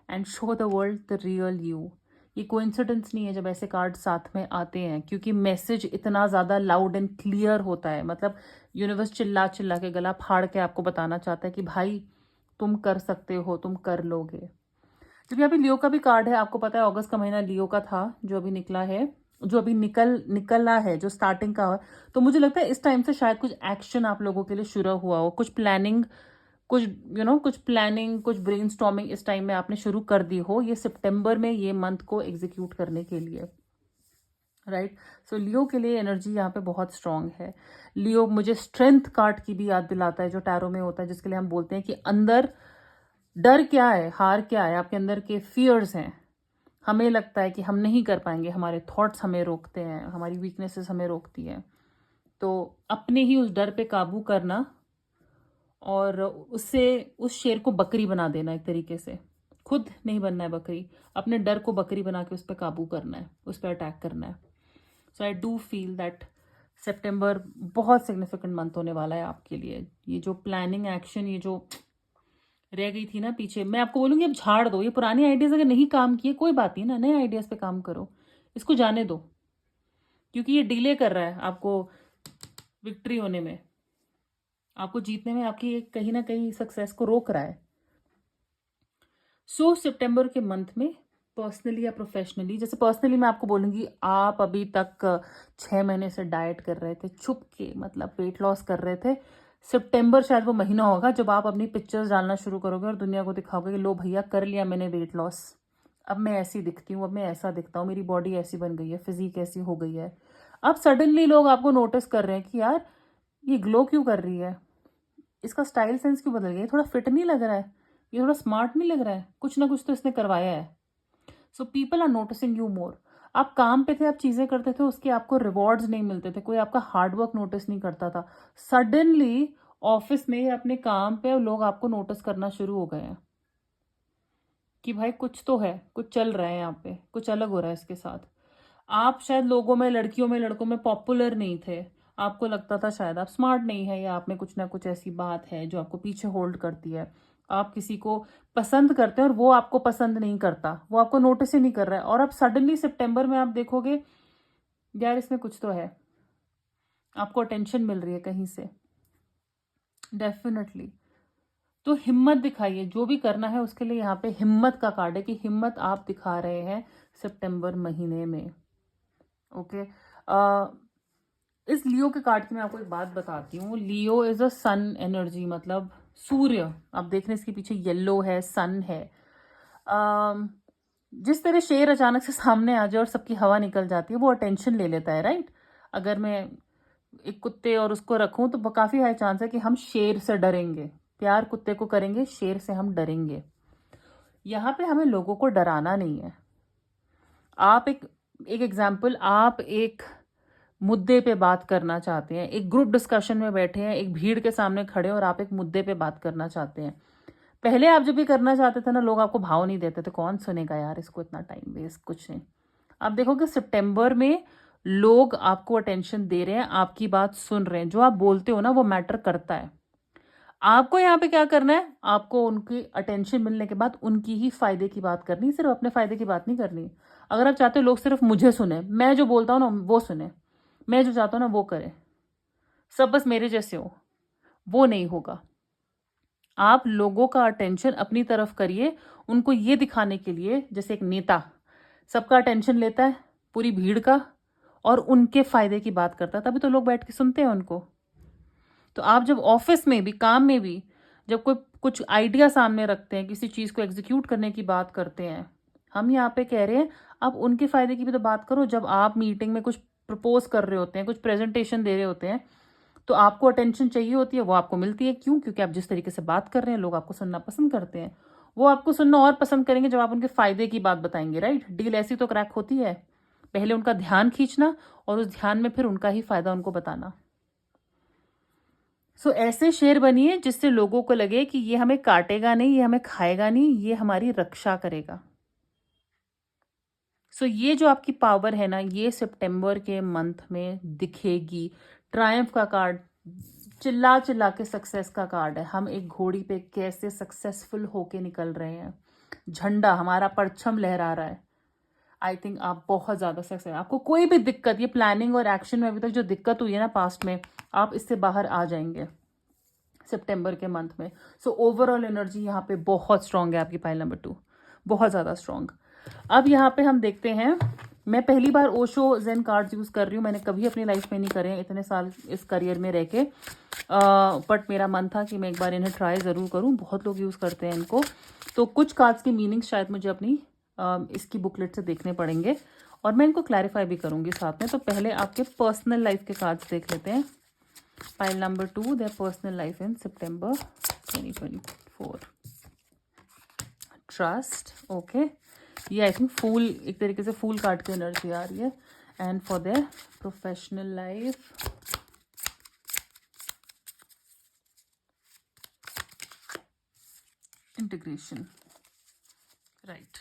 and show the world the real you. ये कोइंसिडेंस नहीं है जब ऐसे कार्ड साथ में आते हैं, क्योंकि मैसेज इतना ज़्यादा लाउड एंड क्लियर होता है। मतलब यूनिवर्स चिल्ला चिल्ला के, गला फाड़ के आपको बताना चाहता है कि भाई तुम कर सकते हो, तुम कर लोगे। जब यहाँ पे लियो का भी कार्ड है, आपको पता है अगस्त का महीना लियो का था जो अभी निकला है, जो अभी निकला है, जो स्टार्टिंग का। तो मुझे लगता है इस टाइम से शायद कुछ एक्शन आप लोगों के लिए शुरू हुआ हो, कुछ प्लानिंग, कुछ कुछ प्लानिंग, कुछ ब्रेनस्टॉर्मिंग इस टाइम में आपने शुरू कर दी हो, ये सितंबर में ये मंथ को एग्जीक्यूट करने के लिए, राइट। सो लियो के लिए एनर्जी यहाँ पे बहुत स्ट्रांग है। लियो मुझे स्ट्रेंथ कार्ड की भी याद दिलाता है जो टैरो में होता है, जिसके लिए हम बोलते हैं कि अंदर डर क्या है, हार क्या है, आपके अंदर के फियर्स हैं। हमें लगता है कि हम नहीं कर पाएंगे, हमारे थॉट्स हमें रोकते हैं, हमारी वीकनेसेस हमें रोकती हैं। तो अपने ही उस डर पे काबू करना और उससे उस शेर को बकरी बना देना, एक तरीके से खुद नहीं बनना है बकरी, अपने डर को बकरी बना के उस पर काबू करना है, उस पर अटैक करना है। सो आई डू फील दैट सितंबर बहुत सिग्निफिकेंट मंथ होने वाला है आपके लिए। ये जो प्लानिंग एक्शन, ये जो रह गई थी ना पीछे, मैं आपको बोलूंगी अब झाड़ दो। ये पुराने आइडियाज अगर नहीं काम किए कोई बात नहीं ना, नए आइडियाज पे काम करो, इसको जाने दो, क्योंकि ये डिले कर रहा है आपको विक्ट्री होने में, आपको जीतने में, आपकी कहीं ना कहीं सक्सेस को रोक रहा है। सो सितंबर के मंथ में पर्सनली या प्रोफेशनली, जैसे पर्सनली मैं आपको बोलूंगी, आप अभी तक 6 महीने से डाइट कर रहे थे छुप के, मतलब वेट लॉस कर रहे थे। सितंबर शायद वो महीना होगा जब आप अपनी पिक्चर्स डालना शुरू करोगे और दुनिया को दिखाओगे कि लो भैया कर लिया मैंने वेट लॉस, अब मैं ऐसी दिखती हूँ, अब मैं ऐसा दिखता हूँ, मेरी बॉडी ऐसी बन गई है, फिजिक ऐसी हो गई है। अब सडनली लोग आपको नोटिस कर रहे हैं कि यार ये ग्लो क्यों कर रही है, इसका स्टाइल सेंस क्यों बदल गया, थोड़ा फिट नहीं लग रहा है, ये थोड़ा स्मार्ट नहीं लग रहा है, कुछ ना कुछ तो इसने करवाया है। So people are noticing you more. आप काम पे थे, आप चीजें करते थे, उसके आपको रिवॉर्ड्स नहीं मिलते थे, कोई आपका हार्डवर्क नोटिस नहीं करता था। सडनली ऑफिस में या अपने काम पे लोग आपको नोटिस करना शुरू हो गए हैं कि भाई कुछ तो है, कुछ चल रहा है यहाँ पे, कुछ अलग हो रहा है इसके साथ। आप शायद लोगों में, लड़कियों में, लड़कों में पॉपुलर नहीं थे, आपको लगता था शायद आप स्मार्ट नहीं है, या आप में कुछ ना कुछ ऐसी बात है जो आपको पीछे होल्ड करती है। आप किसी को पसंद करते हैं और वो आपको पसंद नहीं करता, वो आपको नोटिस ही नहीं कर रहा है, और अब सडनली सितंबर में आप देखोगे यार इसमें कुछ तो है, आपको अटेंशन मिल रही है कहीं से, डेफिनेटली। तो हिम्मत दिखाइए, जो भी करना है उसके लिए यहाँ पे हिम्मत का कार्ड है कि हिम्मत आप दिखा रहे हैं सितंबर महीने में। ओके, इस लियो के कार्ड की मैं आपको एक बात बताती हूँ। लियो इज अ सन एनर्जी, मतलब सूर्य। आप देख रहे हैं इसके पीछे येलो है, सन है। जिस तरह शेर अचानक से सामने आ जाए और सबकी हवा निकल जाती है, वो अटेंशन ले लेता है, राइट। अगर मैं एक कुत्ते और उसको रखूं तो काफी हाई चांस है कि हम शेर से डरेंगे, प्यार कुत्ते को करेंगे, शेर से हम डरेंगे। यहाँ पे हमें लोगों को डराना नहीं है। आप एक एग्जाम्पल, आप एक मुद्दे पे बात करना चाहते हैं, एक ग्रुप डिस्कशन में बैठे हैं, एक भीड़ के सामने खड़े और आप एक मुद्दे पे बात करना चाहते हैं। पहले आप जब भी करना चाहते थे ना, लोग आपको भाव नहीं देते थे, कौन सुनेगा यार इसको, इतना टाइम वेस्ट, कुछ नहीं। आप देखोगे सितंबर में लोग आपको अटेंशन दे रहे हैं, आपकी बात सुन रहे हैं, जो आप बोलते हो ना वो मैटर करता है। आपको यहाँ पे क्या करना है, आपको उनकी अटेंशन मिलने के बाद उनकी ही फायदे की बात करनी, सिर्फ अपने फायदे की बात नहीं करनी। अगर आप चाहते हो लोग सिर्फ मुझे सुने, मैं जो बोलता हूँ ना वो सुने, मैं जो चाहता हूँ ना वो करे, सब बस मेरे जैसे हो, वो नहीं होगा। आप लोगों का अटेंशन अपनी तरफ करिए, उनको ये दिखाने के लिए, जैसे एक नेता सबका अटेंशन लेता है, पूरी भीड़ का, और उनके फायदे की बात करता है, तभी तो लोग बैठ के सुनते हैं उनको। तो आप जब ऑफिस में भी, काम में भी, जब कोई कुछ आइडिया सामने रखते हैं, किसी चीज को एग्जीक्यूट करने की बात करते हैं, हम यहाँ पे कह रहे हैं आप उनके फायदे की भी तो बात करो। जब आप मीटिंग में कुछ प्रपोज कर रहे होते हैं, कुछ प्रेजेंटेशन दे रहे होते हैं, तो आपको अटेंशन चाहिए होती है, वो आपको मिलती है। क्यों? क्योंकि आप जिस तरीके से बात कर रहे हैं, लोग आपको सुनना पसंद करते हैं। वो आपको सुनना और पसंद करेंगे जब आप उनके फायदे की बात बताएंगे, राइट। डील ऐसी तो क्रैक होती है, पहले उनका ध्यान खींचना और उस ध्यान में फिर उनका ही फायदा उनको बताना। सो ऐसे शेर बनिए जिससे लोगों को लगे कि ये हमें काटेगा नहीं, ये हमें खाएगा नहीं, ये हमारी रक्षा करेगा। सो ये जो आपकी पावर है ना, ये सितंबर के मंथ में दिखेगी। ट्रायम्फ का कार्ड, चिल्ला चिल्ला के सक्सेस का कार्ड है। हम एक घोड़ी पे कैसे सक्सेसफुल होके निकल रहे हैं, झंडा हमारा परचम लहरा रहा है। आई थिंक आप बहुत ज्यादा सक्सेस, आपको कोई भी दिक्कत, ये प्लानिंग और एक्शन में अभी तक जो दिक्कत हुई है ना पास्ट में, आप इससे बाहर आ जाएंगे सितंबर के मंथ में। सो ओवरऑल एनर्जी यहाँ पे बहुत स्ट्रांग है आपकी पाइल नंबर 2, बहुत ज़्यादा स्ट्रांग। अब यहाँ पे हम देखते हैं, मैं पहली बार ओशो जेन कार्ड्स यूज़ कर रही हूँ, मैंने कभी अपनी लाइफ में नहीं करे हैं इतने साल इस करियर में रह के, बट मेरा मन था कि मैं एक बार इन्हें ट्राई ज़रूर करूँ। बहुत लोग यूज़ करते हैं इनको, तो कुछ कार्ड्स की मीनिंग शायद मुझे अपनी इसकी बुकलेट से देखने पड़ेंगे और मैं इनको क्लैरिफाई भी करूँगी साथ में। तो पहले आपके पर्सनल लाइफ के कार्ड्स देख लेते हैं। Pile number 2, their personal life in September 2024. Trust, okay. ये आई थिंक फूल, एक तरीके से फूल कार्ड की एनर्जी आ रही है। And for their professional life, integration, right.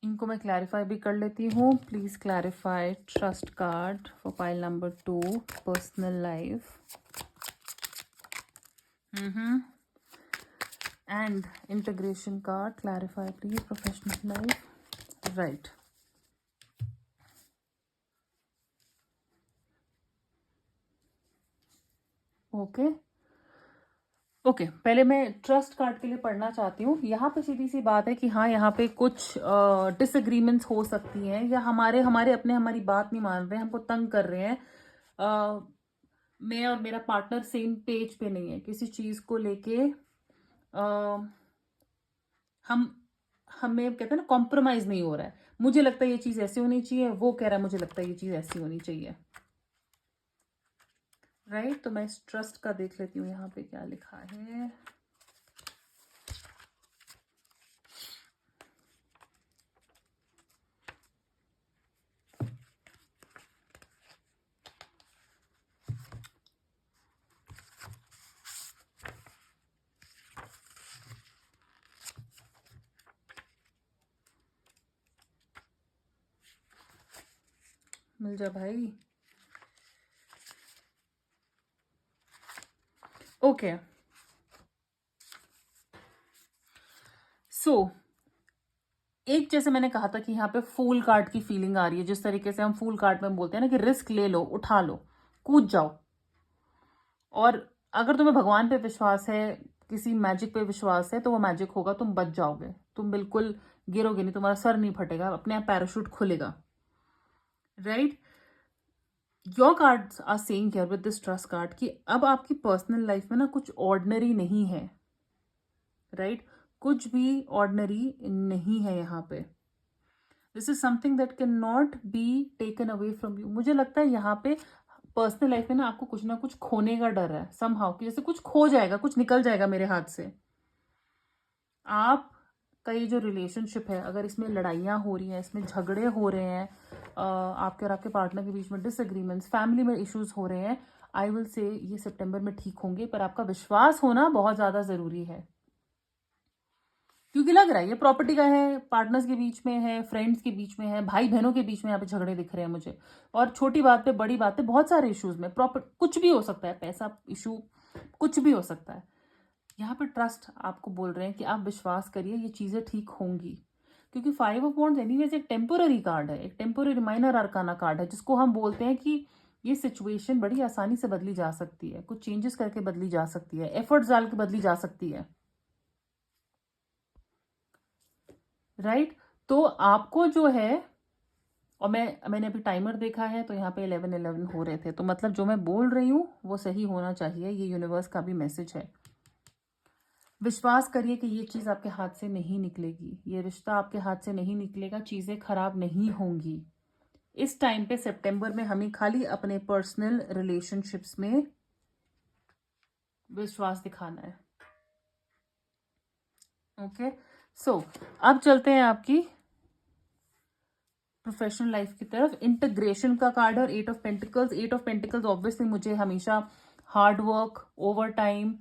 इनको मैं क्लैरिफाई भी कर लेती हूँ। Please clarify trust card for pile number 2, personal life. And integration card, clarify please professional life, right. Okay, पहले मैं ट्रस्ट कार्ड के लिए पढ़ना चाहती हूँ। यहाँ पे सीधी सी बात है कि हाँ, यहाँ पे कुछ डिसएग्रीमेंट्स हो सकती हैं, या हमारे अपने हमारी बात नहीं मान रहे हैं, हमको तंग कर रहे हैं। मैं और मेरा पार्टनर सेम पेज पे नहीं है किसी चीज को लेके। हम हमें कहते हैं ना, कॉम्प्रोमाइज नहीं हो रहा है। मुझे लगता है ये चीज ऐसी होनी चाहिए, वो कह रहा है मुझे लगता है ये चीज ऐसी होनी चाहिए, राइट। तो मैं इस ट्रस्ट का देख लेती हूँ यहाँ पे क्या लिखा है। मिल जा भाई। ओके, एक जैसे मैंने कहा था कि यहाँ पे फूल कार्ड की फीलिंग आ रही है, जिस तरीके से हम फूल कार्ड में बोलते हैं ना कि रिस्क ले लो, उठा लो, कूद जाओ। और अगर तुम्हें भगवान पे विश्वास है, किसी मैजिक पे विश्वास है, तो वो मैजिक होगा, तुम बच जाओगे, तुम बिल्कुल गिरोगे नहीं, तुम्हारा सर नहीं फटेगा, अपने आप पैराशूट खुलेगा, right. Your cards are saying here with this trust card कि अब आपकी पर्सनल लाइफ में ना कुछ ऑर्डिनरी नहीं है, राइट। कुछ भी ऑर्डिनरी नहीं है यहाँ पे। This is something that can not be taken away from you. मुझे लगता है यहाँ पे पर्सनल लाइफ में ना आपको कुछ ना कुछ खोने का डर है समहाउ, कि जैसे कुछ खो जाएगा, कुछ निकल जाएगा मेरे हाथ से। आप का ये जो रिलेशनशिप है, अगर इसमें लड़ाइयाँ हो रही हैं, इसमें झगड़े हो रहे हैं, आपके और आपके पार्टनर के बीच में डिसएग्रीमेंट्स, फैमिली में इश्यूज हो रहे हैं, आई विल से ये सितंबर में ठीक होंगे। पर आपका विश्वास होना बहुत ज़्यादा ज़रूरी है, क्योंकि लग रहा है ये प्रॉपर्टी का है, पार्टनर्स के बीच में है, फ्रेंड्स के बीच में है, भाई बहनों के बीच में यहाँ पे झगड़े दिख रहे हैं मुझे। और छोटी बात पे बड़ी बात पे बहुत सारे इश्यूज में प्रॉपर्टी, कुछ भी हो सकता है, पैसा इशू, कुछ भी हो सकता है। यहाँ पे ट्रस्ट आपको बोल रहे हैं कि आप विश्वास करिए, ये चीज़ें ठीक होंगी। क्योंकि 5 ऑफ वॉन्ड्स एनीवेज एक टेम्पोररी कार्ड है, एक टेम्पोररी माइनर अरकाना कार्ड है, जिसको हम बोलते हैं कि ये सिचुएशन बड़ी आसानी से बदली जा सकती है, कुछ चेंजेस करके बदली जा सकती है, एफर्ट्स डाल के बदली जा सकती है, राइट। तो आपको जो है, और मैंने अभी टाइमर देखा है तो यहाँ पे 11:11 हो रहे थे, तो मतलब जो मैं बोल रही हूँ वो सही होना चाहिए, ये यूनिवर्स का भी मैसेज है। विश्वास करिए कि ये चीज़ आपके हाथ से नहीं निकलेगी, ये रिश्ता आपके हाथ से नहीं निकलेगा, चीज़ें खराब नहीं होंगी। इस टाइम पे सितंबर में हमें खाली अपने पर्सनल रिलेशनशिप्स में विश्वास दिखाना है। ओके, सो अब चलते हैं आपकी प्रोफेशनल लाइफ की तरफ। इंटीग्रेशन का कार्ड है और 8 of pentacles. 8 of pentacles obviously मुझे हमेशा हार्ड वर्क, ओवर टाइम,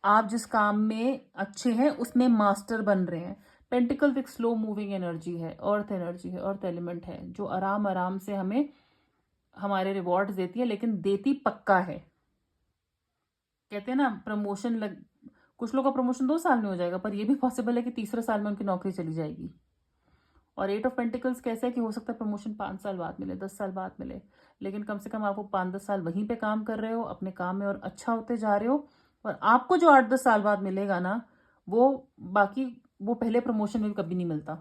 आप जिस काम में अच्छे हैं उसमें मास्टर बन रहे हैं। पेंटिकल्स एक स्लो मूविंग एनर्जी है, एनर्जी है, अर्थ एलिमेंट है, जो आराम आराम से हमें हमारे रिवॉर्ड्स देती है, लेकिन देती पक्का है। कहते हैं ना कुछ लोग का प्रमोशन 2 साल में हो जाएगा, पर यह भी पॉसिबल है कि तीसरे साल में उनकी नौकरी चली जाएगी। और 8 ऑफ पेंटिकल्स कैसे है कि हो सकता है प्रमोशन 5 साल बाद मिले, 10 साल बाद मिले, लेकिन कम से कम आप वो 5-10 साल वहीं पे काम कर रहे हो, अपने काम में और अच्छा होते जा रहे हो। और आपको जो 8-10 साल बाद मिलेगा ना, वो पहले प्रमोशन में कभी नहीं मिलता।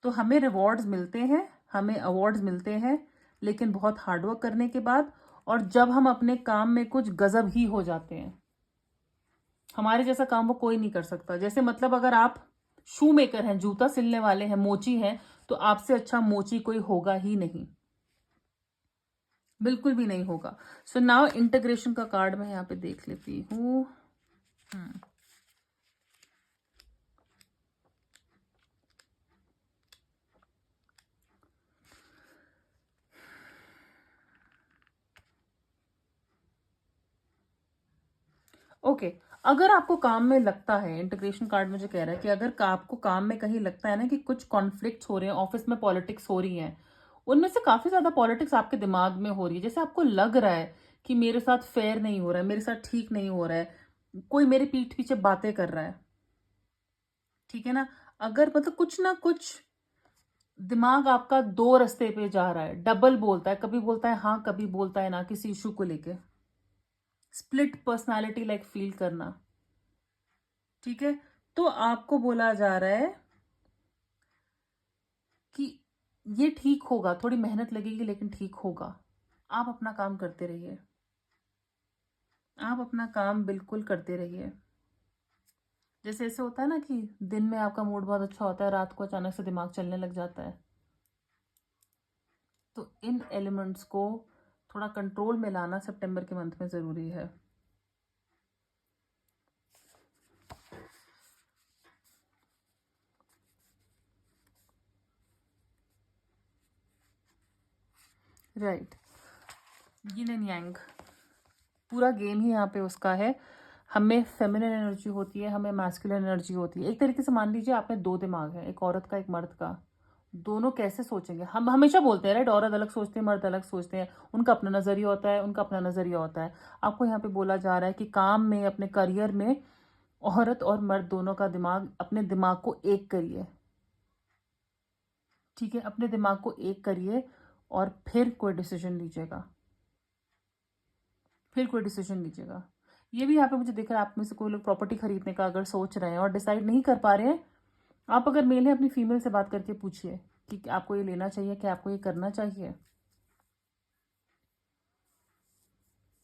तो हमें रिवॉर्ड्स मिलते हैं, हमें अवार्ड्स मिलते हैं, लेकिन बहुत हार्डवर्क करने के बाद, और जब हम अपने काम में कुछ गजब ही हो जाते हैं। हमारे जैसा काम वो कोई नहीं कर सकता। जैसे मतलब अगर आप शू मेकर हैं, जूता सिलने वाले हैं, मोची हैं, तो आपसे अच्छा मोची कोई होगा ही नहीं, बिल्कुल भी नहीं होगा। सो नाउ इंटीग्रेशन का कार्ड मैं यहाँ पे देख लेती हूँ। ओके, अगर आपको काम में लगता है, इंटीग्रेशन कार्ड मुझे कह रहा है कि अगर आपको काम में कहीं लगता है ना कि कुछ कॉन्फ्लिक्ट्स हो रहे हैं, ऑफिस में पॉलिटिक्स हो रही हैं, उनमें से काफी ज्यादा पॉलिटिक्स आपके दिमाग में हो रही है, जैसे आपको लग रहा है कि मेरे साथ फेयर नहीं हो रहा है, मेरे साथ ठीक नहीं हो रहा है, कोई मेरे पीठ पीछे बातें कर रहा है, ठीक है ना। अगर मतलब कुछ ना कुछ दिमाग आपका दो रास्ते पे जा रहा है, डबल बोलता है, कभी बोलता है हाँ, कभी बोलता है ना, किसी इशू को लेके स्प्लिट पर्सनालिटी लाइक फील करना, ठीक है। तो आपको बोला जा रहा है कि ये ठीक होगा, थोड़ी मेहनत लगेगी लेकिन ठीक होगा। आप अपना काम करते रहिए, आप अपना काम बिल्कुल करते रहिए। जैसे ऐसे होता है ना कि दिन में आपका मूड बहुत अच्छा होता है, रात को अचानक से दिमाग चलने लग जाता है, तो इन एलिमेंट्स को थोड़ा कंट्रोल में लाना सितंबर के मंथ में ज़रूरी है। राइट, यिन एंड यांग, पूरा गेम ही यहाँ पे उसका है। हमें फेमिनिन एनर्जी होती है, हमें मैस्कुलिन एनर्जी होती है। एक तरीके से मान लीजिए आप में 2 दिमाग है, एक औरत का, एक मर्द का। दोनों कैसे सोचेंगे, हम हमेशा बोलते हैं राइट, औरत अलग सोचते हैं, मर्द अलग सोचते हैं, उनका अपना नजरिया होता है, उनका अपना नजरिया होता है। आपको यहाँ पे बोला जा रहा है कि काम में, अपने करियर में औरत और मर्द दोनों का दिमाग, अपने दिमाग को एक करिए, ठीक है, अपने दिमाग को एक करिए और फिर कोई डिसीजन लीजिएगा, फिर कोई डिसीजन लीजिएगा। ये भी यहाँ पे मुझे दिख रहा है, आप में से कोई लोग प्रॉपर्टी खरीदने का अगर सोच रहे हैं और डिसाइड नहीं कर पा रहे हैं, आप अगर मेल हैं अपनी फीमेल से बात करके पूछिए कि आपको ये लेना चाहिए, क्या आपको ये करना चाहिए।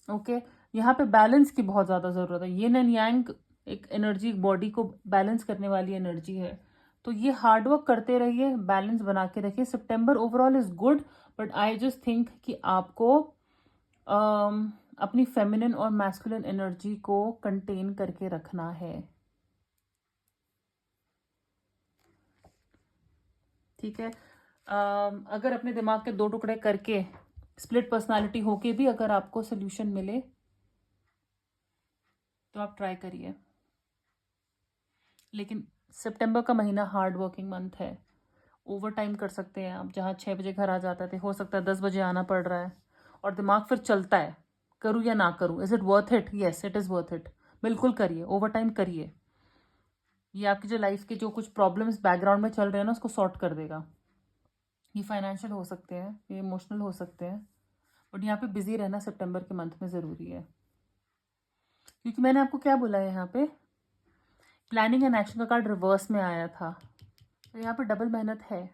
ओके, यहाँ पे बैलेंस की बहुत ज़्यादा ज़रूरत है। यिन एंड यांग एक एनर्जी, बॉडी को बैलेंस करने वाली एनर्जी है, तो ये हार्डवर्क करते रहिए, बैलेंस बना के रखिए। September overall is good, but I just think कि आपको अपनी फेमिनिन और मैस्कुलिन एनर्जी को कंटेन करके रखना है, ठीक है। अगर अपने दिमाग के 2 टुकड़े करके स्प्लिट पर्सनालिटी होके भी अगर आपको सोल्यूशन मिले तो आप ट्राई करिए, लेकिन सितंबर का महीना हार्ड वर्किंग मंथ है। ओवर टाइम कर सकते हैं आप, जहाँ 6 बजे घर आ जाते थे हो सकता है 10 बजे आना पड़ रहा है, और दिमाग फिर चलता है करूँ या ना करूँ, is it worth it, yes it is worth it, बिल्कुल करिए, ओवर टाइम करिए। ये आपकी जो लाइफ के जो कुछ प्रॉब्लम्स बैकग्राउंड में चल रहे हैं ना, उसको सॉर्ट कर देगा। ये फाइनेंशियल हो सकते हैं, ये इमोशनल हो सकते हैं, बट यहाँ पे बिजी रहना सितंबर के मंथ में ज़रूरी है, क्योंकि मैंने आपको क्या बोला है, यहाँ पे प्लानिंग एंड एक्शन का कार्ड रिवर्स में आया था, तो यहाँ पे डबल मेहनत है,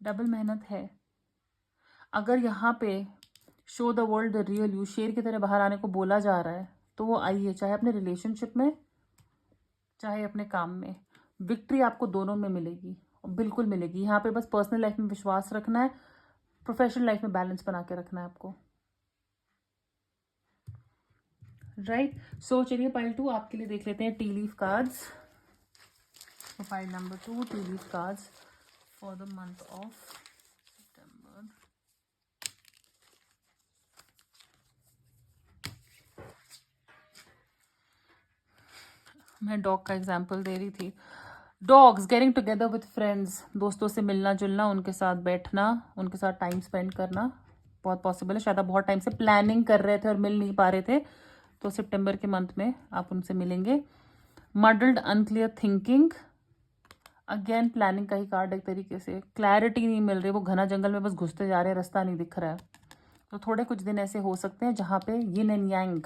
डबल मेहनत है। अगर यहाँ पे show the world the real you, शेर की तरह बाहर आने को बोला जा रहा है, तो वो आइए, चाहे अपने रिलेशनशिप में चाहे अपने काम में। विक्ट्री आपको दोनों में मिलेगी, बिल्कुल मिलेगी। यहाँ पे बस पर्सनल लाइफ में विश्वास रखना है, प्रोफेशनल लाइफ में बैलेंस बना के रखना है आपको, राइट। सो चलिए पाइल 2 आपके लिए देख लेते हैं tea leaf cards. Pile number 2 tea leaf cards for the month of September. मैं डॉग का एग्जाम्पल दे रही थी। Dogs getting together with friends, दोस्तों से मिलना जुलना, उनके साथ बैठना, उनके साथ टाइम स्पेंड करना बहुत पॉसिबल है। शायद आप बहुत टाइम से प्लानिंग कर रहे थे और मिल नहीं पा रहे थे, तो सितंबर के मंथ में आप उनसे मिलेंगे। Muddled unclear thinking, again planning का ही कार्ड, एक तरीके से क्लैरिटी नहीं मिल रही, वो घना जंगल में बस घुसते जा रहे हैं, रास्ता नहीं दिख रहा है। तो थोड़े कुछ दिन ऐसे हो सकते हैं जहाँ पे यिन एंड यांग,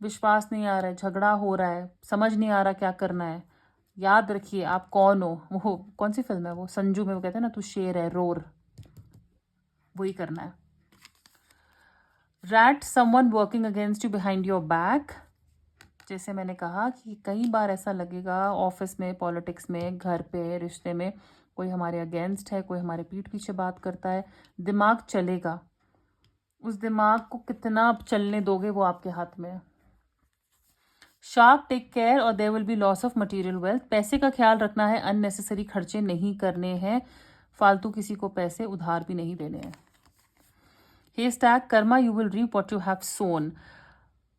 विश्वास नहीं आ रहा है, झगड़ा हो रहा है, समझ नहीं आ रहा क्या करना है। याद रखिए आप कौन हो, वो कौन सी फिल्म है वो, संजू में वो कहते हैं ना तू शेर है, रोर, वही करना है। Rat, someone working against you behind your back, जैसे मैंने कहा कि कई बार ऐसा लगेगा ऑफिस में, पॉलिटिक्स में, घर पे, रिश्ते में, कोई हमारे अगेंस्ट है, कोई हमारे पीठ पीछे बात करता है, दिमाग चलेगा। उस दिमाग को कितना आप चलने दोगे वो आपके हाथ में है। शार्क, टेक केयर और there will be loss of material wealth, पैसे का ख्याल रखना है, अननेसेसरी खर्चे नहीं करने हैं, फालतू किसी को पैसे उधार भी नहीं देने हैं। Hey stag, karma, you will reap what you have sown,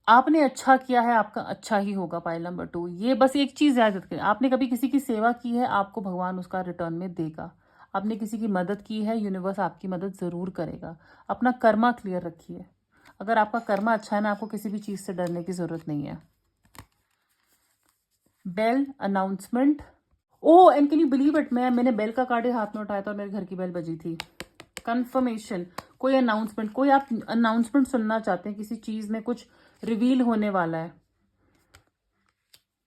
आपने अच्छा किया है, आपका अच्छा ही होगा। पाइल नंबर 2, ये बस एक चीज याद रखें, आपने कभी किसी की सेवा की है, आपको भगवान उसका रिटर्न में देगा। आपने किसी की मदद की है, यूनिवर्स आपकी मदद जरूर करेगा। अपना कर्मा क्लियर रखिए, अगर आपका कर्मा अच्छा है ना, आपको किसी भी चीज से डरने की जरूरत नहीं है। Bell announcement, oh and can you believe it, मैंने बेल का कार्ड हाथ में उठाया था और मेरे घर की बेल बजी थी। कंफर्मेशन, कोई अनाउंसमेंट, कोई आप अनाउंसमेंट सुनना चाहते हैं, किसी चीज में कुछ रिवील होने वाला है,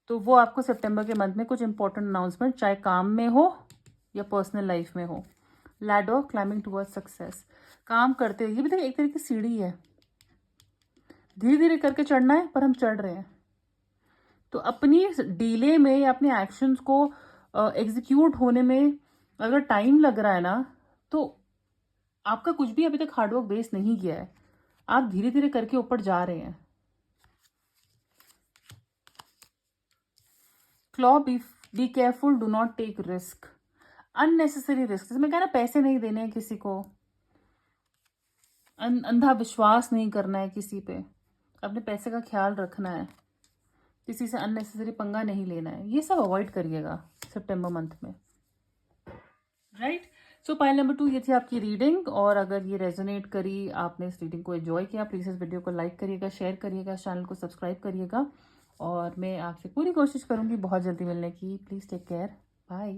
तो वो आपको सितंबर के मंथ में कुछ इंपॉर्टेंट अनाउंसमेंट, चाहे काम में हो या पर्सनल लाइफ में हो। लैडर, क्लाइंबिंग टुवर्ड्स सक्सेस, काम करते हुए, ये भी देखिए एक तरीके की सीढ़ी है, धीरे धीरे करके चढ़ना है, पर हम चढ़ रहे हैं। तो अपनी डीले में या अपने एक्शंस को एग्जीक्यूट होने में अगर टाइम लग रहा है ना, तो आपका कुछ भी अभी तक हार्डवर्क बेस नहीं किया है, आप धीरे धीरे करके ऊपर जा रहे हैं। Claw, be careful, do not take risk, unnecessary risk, जिसमें क्या ना, पैसे नहीं देने हैं किसी को, अंधा विश्वास नहीं करना है किसी पे, अपने पैसे का ख्याल रखना है, किसी से अननेसेसरी पंगा नहीं लेना है, ये सब अवॉइड करिएगा सितंबर मंथ में, राइट। सो पाइल नंबर 2 ये थी आपकी रीडिंग, और अगर ये रेजोनेट करी, आपने इस रीडिंग को एंजॉय किया, प्लीज़ इस वीडियो को लाइक करिएगा, शेयर करिएगा, इस चैनल को सब्सक्राइब करिएगा, और मैं आपसे पूरी कोशिश करूँगी बहुत जल्दी मिलने की। Please take care, bye.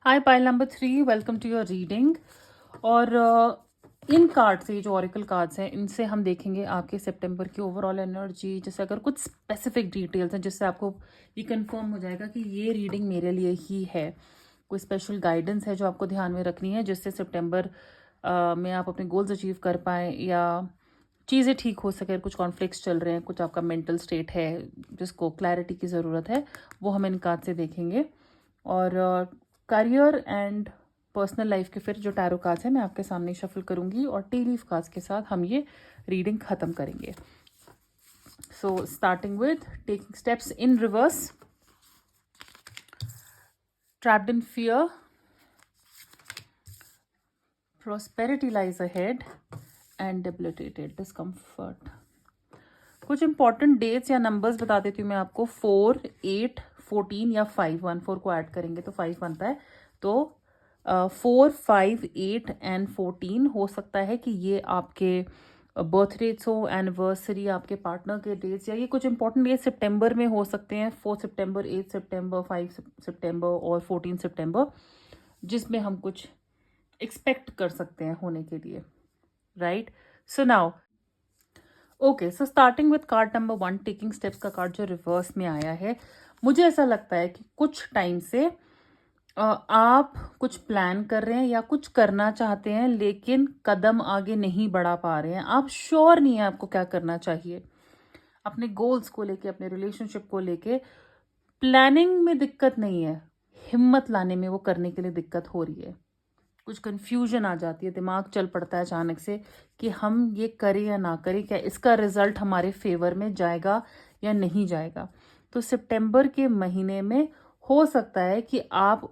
Hi pile number 3, welcome to your reading. और इन कार्ड से, जो ऑरिकल कार्ड्स हैं, इनसे हम देखेंगे आपके सितंबर की ओवरऑल एनर्जी। जैसे अगर कुछ स्पेसिफिक डिटेल्स हैं जिससे आपको ये कंफर्म हो जाएगा कि ये रीडिंग मेरे लिए ही है। कोई स्पेशल गाइडेंस है जो आपको ध्यान में रखनी है, जिससे सितंबर में आप अपने गोल्स अचीव कर पाएँ, या चीज़ें ठीक हो सके। कुछ कॉन्फ्लिक्ट्स चल रहे हैं, कुछ आपका मेंटल स्टेट है जिसको क्लैरिटी की ज़रूरत है, वो हम इन कार्ड से देखेंगे। और करियर एंड पर्सनल लाइफ के फिर जो टैरो कार्ड्स हैं मैं आपके सामने शफल करूंगी, और टी लीफ कार्ड्स के साथ हम ये रीडिंग खत्म करेंगे। So starting with taking steps in reverse, trapped in fear, prosperity lies ahead, and debilitated discomfort. कुछ इंपॉर्टेंट डेट्स या नंबर्स बता देती हूँ मैं आपको। 4, 8, 14 या 5, 1 4 को ऐड करेंगे तो 5 बनता है। तो 4, 5, 8 एंड 14 हो सकता है कि ये आपके बर्थ डेट्स हो, एनिवर्सरी, आपके पार्टनर के डेट्स, या ये कुछ इंपॉर्टेंट डेट सितंबर में हो सकते हैं। 4 सितंबर, 8 सितंबर, 5 सितंबर और 14 सितंबर, जिसमें हम कुछ एक्सपेक्ट कर सकते हैं होने के लिए, right. So now okay, so starting with card number 1, taking steps का कार्ड जो रिवर्स में आया है। मुझे ऐसा लगता है कि कुछ टाइम से आप कुछ प्लान कर रहे हैं या कुछ करना चाहते हैं, लेकिन कदम आगे नहीं बढ़ा पा रहे हैं। आप श्योर नहीं है आपको क्या करना चाहिए अपने गोल्स को लेके, अपने रिलेशनशिप को लेके। प्लानिंग में दिक्कत नहीं है, हिम्मत लाने में वो करने के लिए दिक्कत हो रही है। कुछ कंफ्यूजन आ जाती है, दिमाग चल पड़ता है अचानक से कि हम ये करें या ना करें, क्या इसका रिजल्ट हमारे फेवर में जाएगा या नहीं जाएगा। तो सितंबर के महीने में हो सकता है कि आप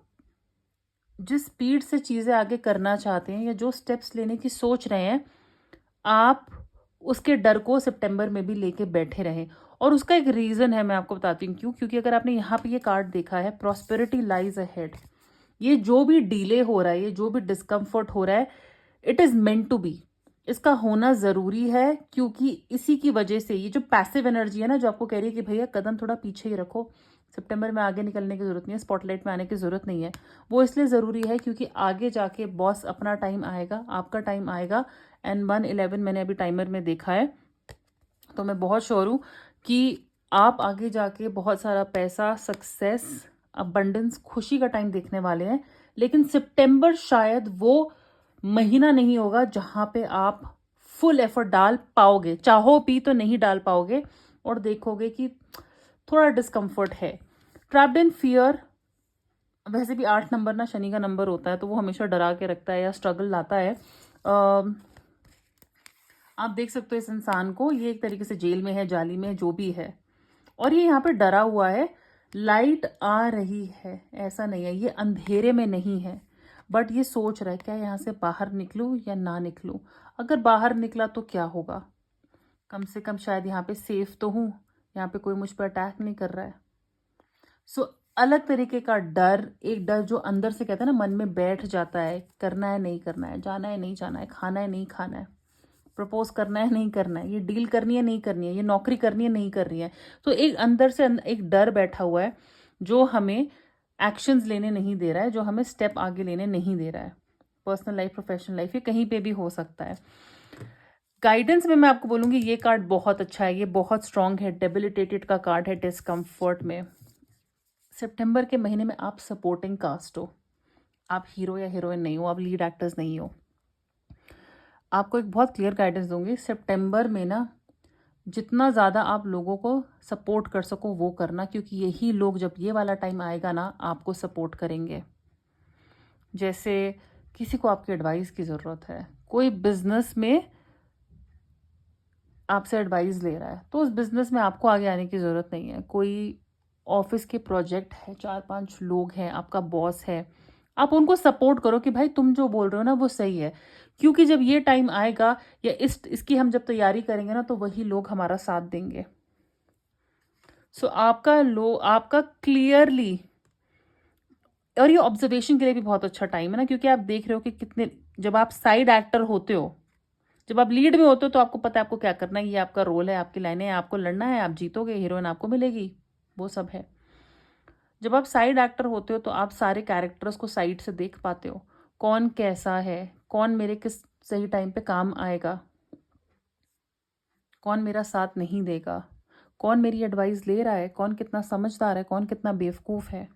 जिस स्पीड से चीज़ें आगे करना चाहते हैं या जो स्टेप्स लेने की सोच रहे हैं, आप उसके डर को सितंबर में भी लेके बैठे रहें। और उसका एक रीज़न है, मैं आपको बताती हूँ क्यों। क्योंकि अगर आपने यहाँ पे ये कार्ड देखा है, प्रॉस्पेरिटी लाइज अहेड, ये जो भी डिले हो रहा है, ये जो भी डिस्कम्फर्ट हो रहा है, it is meant to be. इसका होना ज़रूरी है, क्योंकि इसी की वजह से ये जो पैसिव एनर्जी है ना, जो आपको कह रही है कि भैया कदम थोड़ा पीछे ही रखो, सितंबर में आगे निकलने की ज़रूरत नहीं है, स्पॉटलाइट में आने की ज़रूरत नहीं है, वो इसलिए ज़रूरी है क्योंकि आगे जाके बॉस अपना टाइम आएगा, आपका टाइम आएगा। एंड 1/11 मैंने अभी टाइमर में देखा है, तो मैं बहुत श्योर हूँ कि आप आगे जाके बहुत सारा पैसा, सक्सेस, अबंडेंस, खुशी का टाइम देखने वाले हैं। लेकिन सितंबर शायद वो महीना नहीं होगा जहाँ पे आप फुल एफर्ट डाल पाओगे, चाहो भी तो नहीं डाल पाओगे, और देखोगे कि थोड़ा डिस्कम्फर्ट है। ट्रैप्ड इन फियर, वैसे भी 8 नंबर ना शनि का नंबर होता है, तो वो हमेशा डरा के रखता है या स्ट्रगल लाता है। आप देख सकते हो इस इंसान को, ये एक तरीके से जेल में है, जाली में, जो भी है, और ये यहाँ पे डरा हुआ है। लाइट आ रही है, ऐसा नहीं है, ये अंधेरे में नहीं है, बट ये सोच रहा है क्या यहाँ से बाहर निकलूं या ना निकलूं। अगर बाहर निकला तो क्या होगा, कम से कम शायद यहाँ पे सेफ तो हूँ, यहाँ पे कोई मुझ पर अटैक नहीं कर रहा है। सो अलग तरीके का डर, एक डर जो अंदर से कहता है ना, मन में बैठ जाता है, करना है नहीं करना है, जाना है नहीं जाना है, खाना है नहीं खाना है, प्रपोज करना है नहीं करना है, ये डील करनी है नहीं करनी है, ये नौकरी करनी है नहीं करनी है। तो एक अंदर से एक डर बैठा हुआ है जो हमें एक्शंस लेने नहीं दे रहा है, जो हमें स्टेप आगे लेने नहीं दे रहा है। पर्सनल लाइफ, प्रोफेशनल लाइफ, ये कहीं पे भी हो सकता है। गाइडेंस में मैं आपको बोलूँगी ये कार्ड बहुत अच्छा है, ये बहुत स्ट्रांग है, डेबिलिटेटेड का कार्ड है डिस्कम्फर्ट में। सितंबर के महीने में आप सपोर्टिंग कास्ट हो, आप हीरो या हीरोइन नहीं हो, आप लीड एक्टर्स नहीं हो। आपको एक बहुत क्लियर गाइडेंस दूंगी, सितंबर में ना जितना ज़्यादा आप लोगों को सपोर्ट कर सको वो करना, क्योंकि यही लोग जब ये वाला टाइम आएगा ना आपको सपोर्ट करेंगे। जैसे किसी को आपकी एडवाइस की ज़रूरत है, कोई बिजनेस में आपसे एडवाइस ले रहा है, तो उस बिजनेस में आपको आगे आने की ज़रूरत नहीं है। कोई ऑफिस के प्रोजेक्ट है, 4-5 लोग हैं, आपका बॉस है, आप उनको सपोर्ट करो कि भाई तुम जो बोल रहे हो ना वो सही है, क्योंकि जब ये टाइम आएगा या इसकी हम जब तैयारी करेंगे ना, तो वही लोग हमारा साथ देंगे। सो आपका क्लियरली, और ये ऑब्जर्वेशन के लिए भी बहुत अच्छा टाइम है ना, क्योंकि आप देख रहे हो कि कितने, जब आप साइड एक्टर होते हो, जब आप लीड में होते हो तो आपको पता है आपको क्या करना है, ये आपका रोल है, आपकी लाइनें हैं, आपको लड़ना है, आप जीतोगे, हीरोइन आपको मिलेगी, वो सब है। जब आप साइड एक्टर होते हो तो आप सारे कैरेक्टर्स को साइड से देख पाते हो, कौन कैसा है, कौन मेरे किस सही टाइम पे काम आएगा, कौन मेरा साथ नहीं देगा, कौन मेरी एडवाइस ले रहा है, कौन कितना समझदार है, कौन कितना बेवकूफ़ है।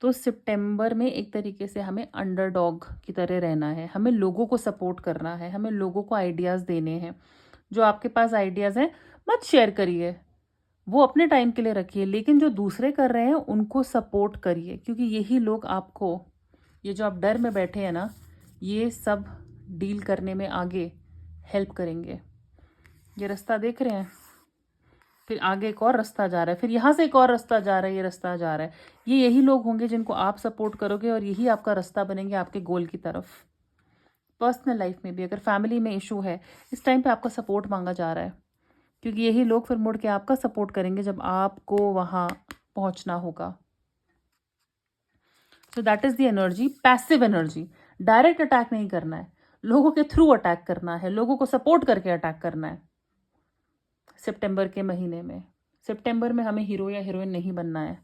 तो सितंबर में एक तरीके से हमें अंडरडॉग की तरह रहना है, हमें लोगों को सपोर्ट करना है, हमें लोगों को आइडियाज़ देने हैं। जो आपके पास आइडियाज़ हैं मत शेयर करिए, वो अपने टाइम के लिए रखिए, लेकिन जो दूसरे कर रहे हैं उनको सपोर्ट करिए, क्योंकि यही लोग आपको, ये जो आप डर में बैठे हैं ना, ये सब डील करने में आगे हेल्प करेंगे। ये रास्ता देख रहे हैं, फिर आगे एक और रास्ता जा रहा है, फिर यहाँ से एक और रास्ता जा रहा है, ये रास्ता जा रहा है। ये यही लोग होंगे जिनको आप सपोर्ट करोगे और यही आपका रास्ता बनेंगे आपके गोल की तरफ। पर्सनल लाइफ में भी अगर फैमिली में इशू है, इस टाइम पे आपका सपोर्ट मांगा जा रहा है, क्योंकि यही लोग फिर मुड़ के आपका सपोर्ट करेंगे जब आपको वहाँ पहुँचना होगा। So that is the energy, passive energy. Direct attack नहीं करना है, लोगों के थ्रू अटैक करना है, लोगों को सपोर्ट करके अटैक करना है। सितंबर के महीने में, सितंबर में हमें हीरो या हीरोइन नहीं बनना है,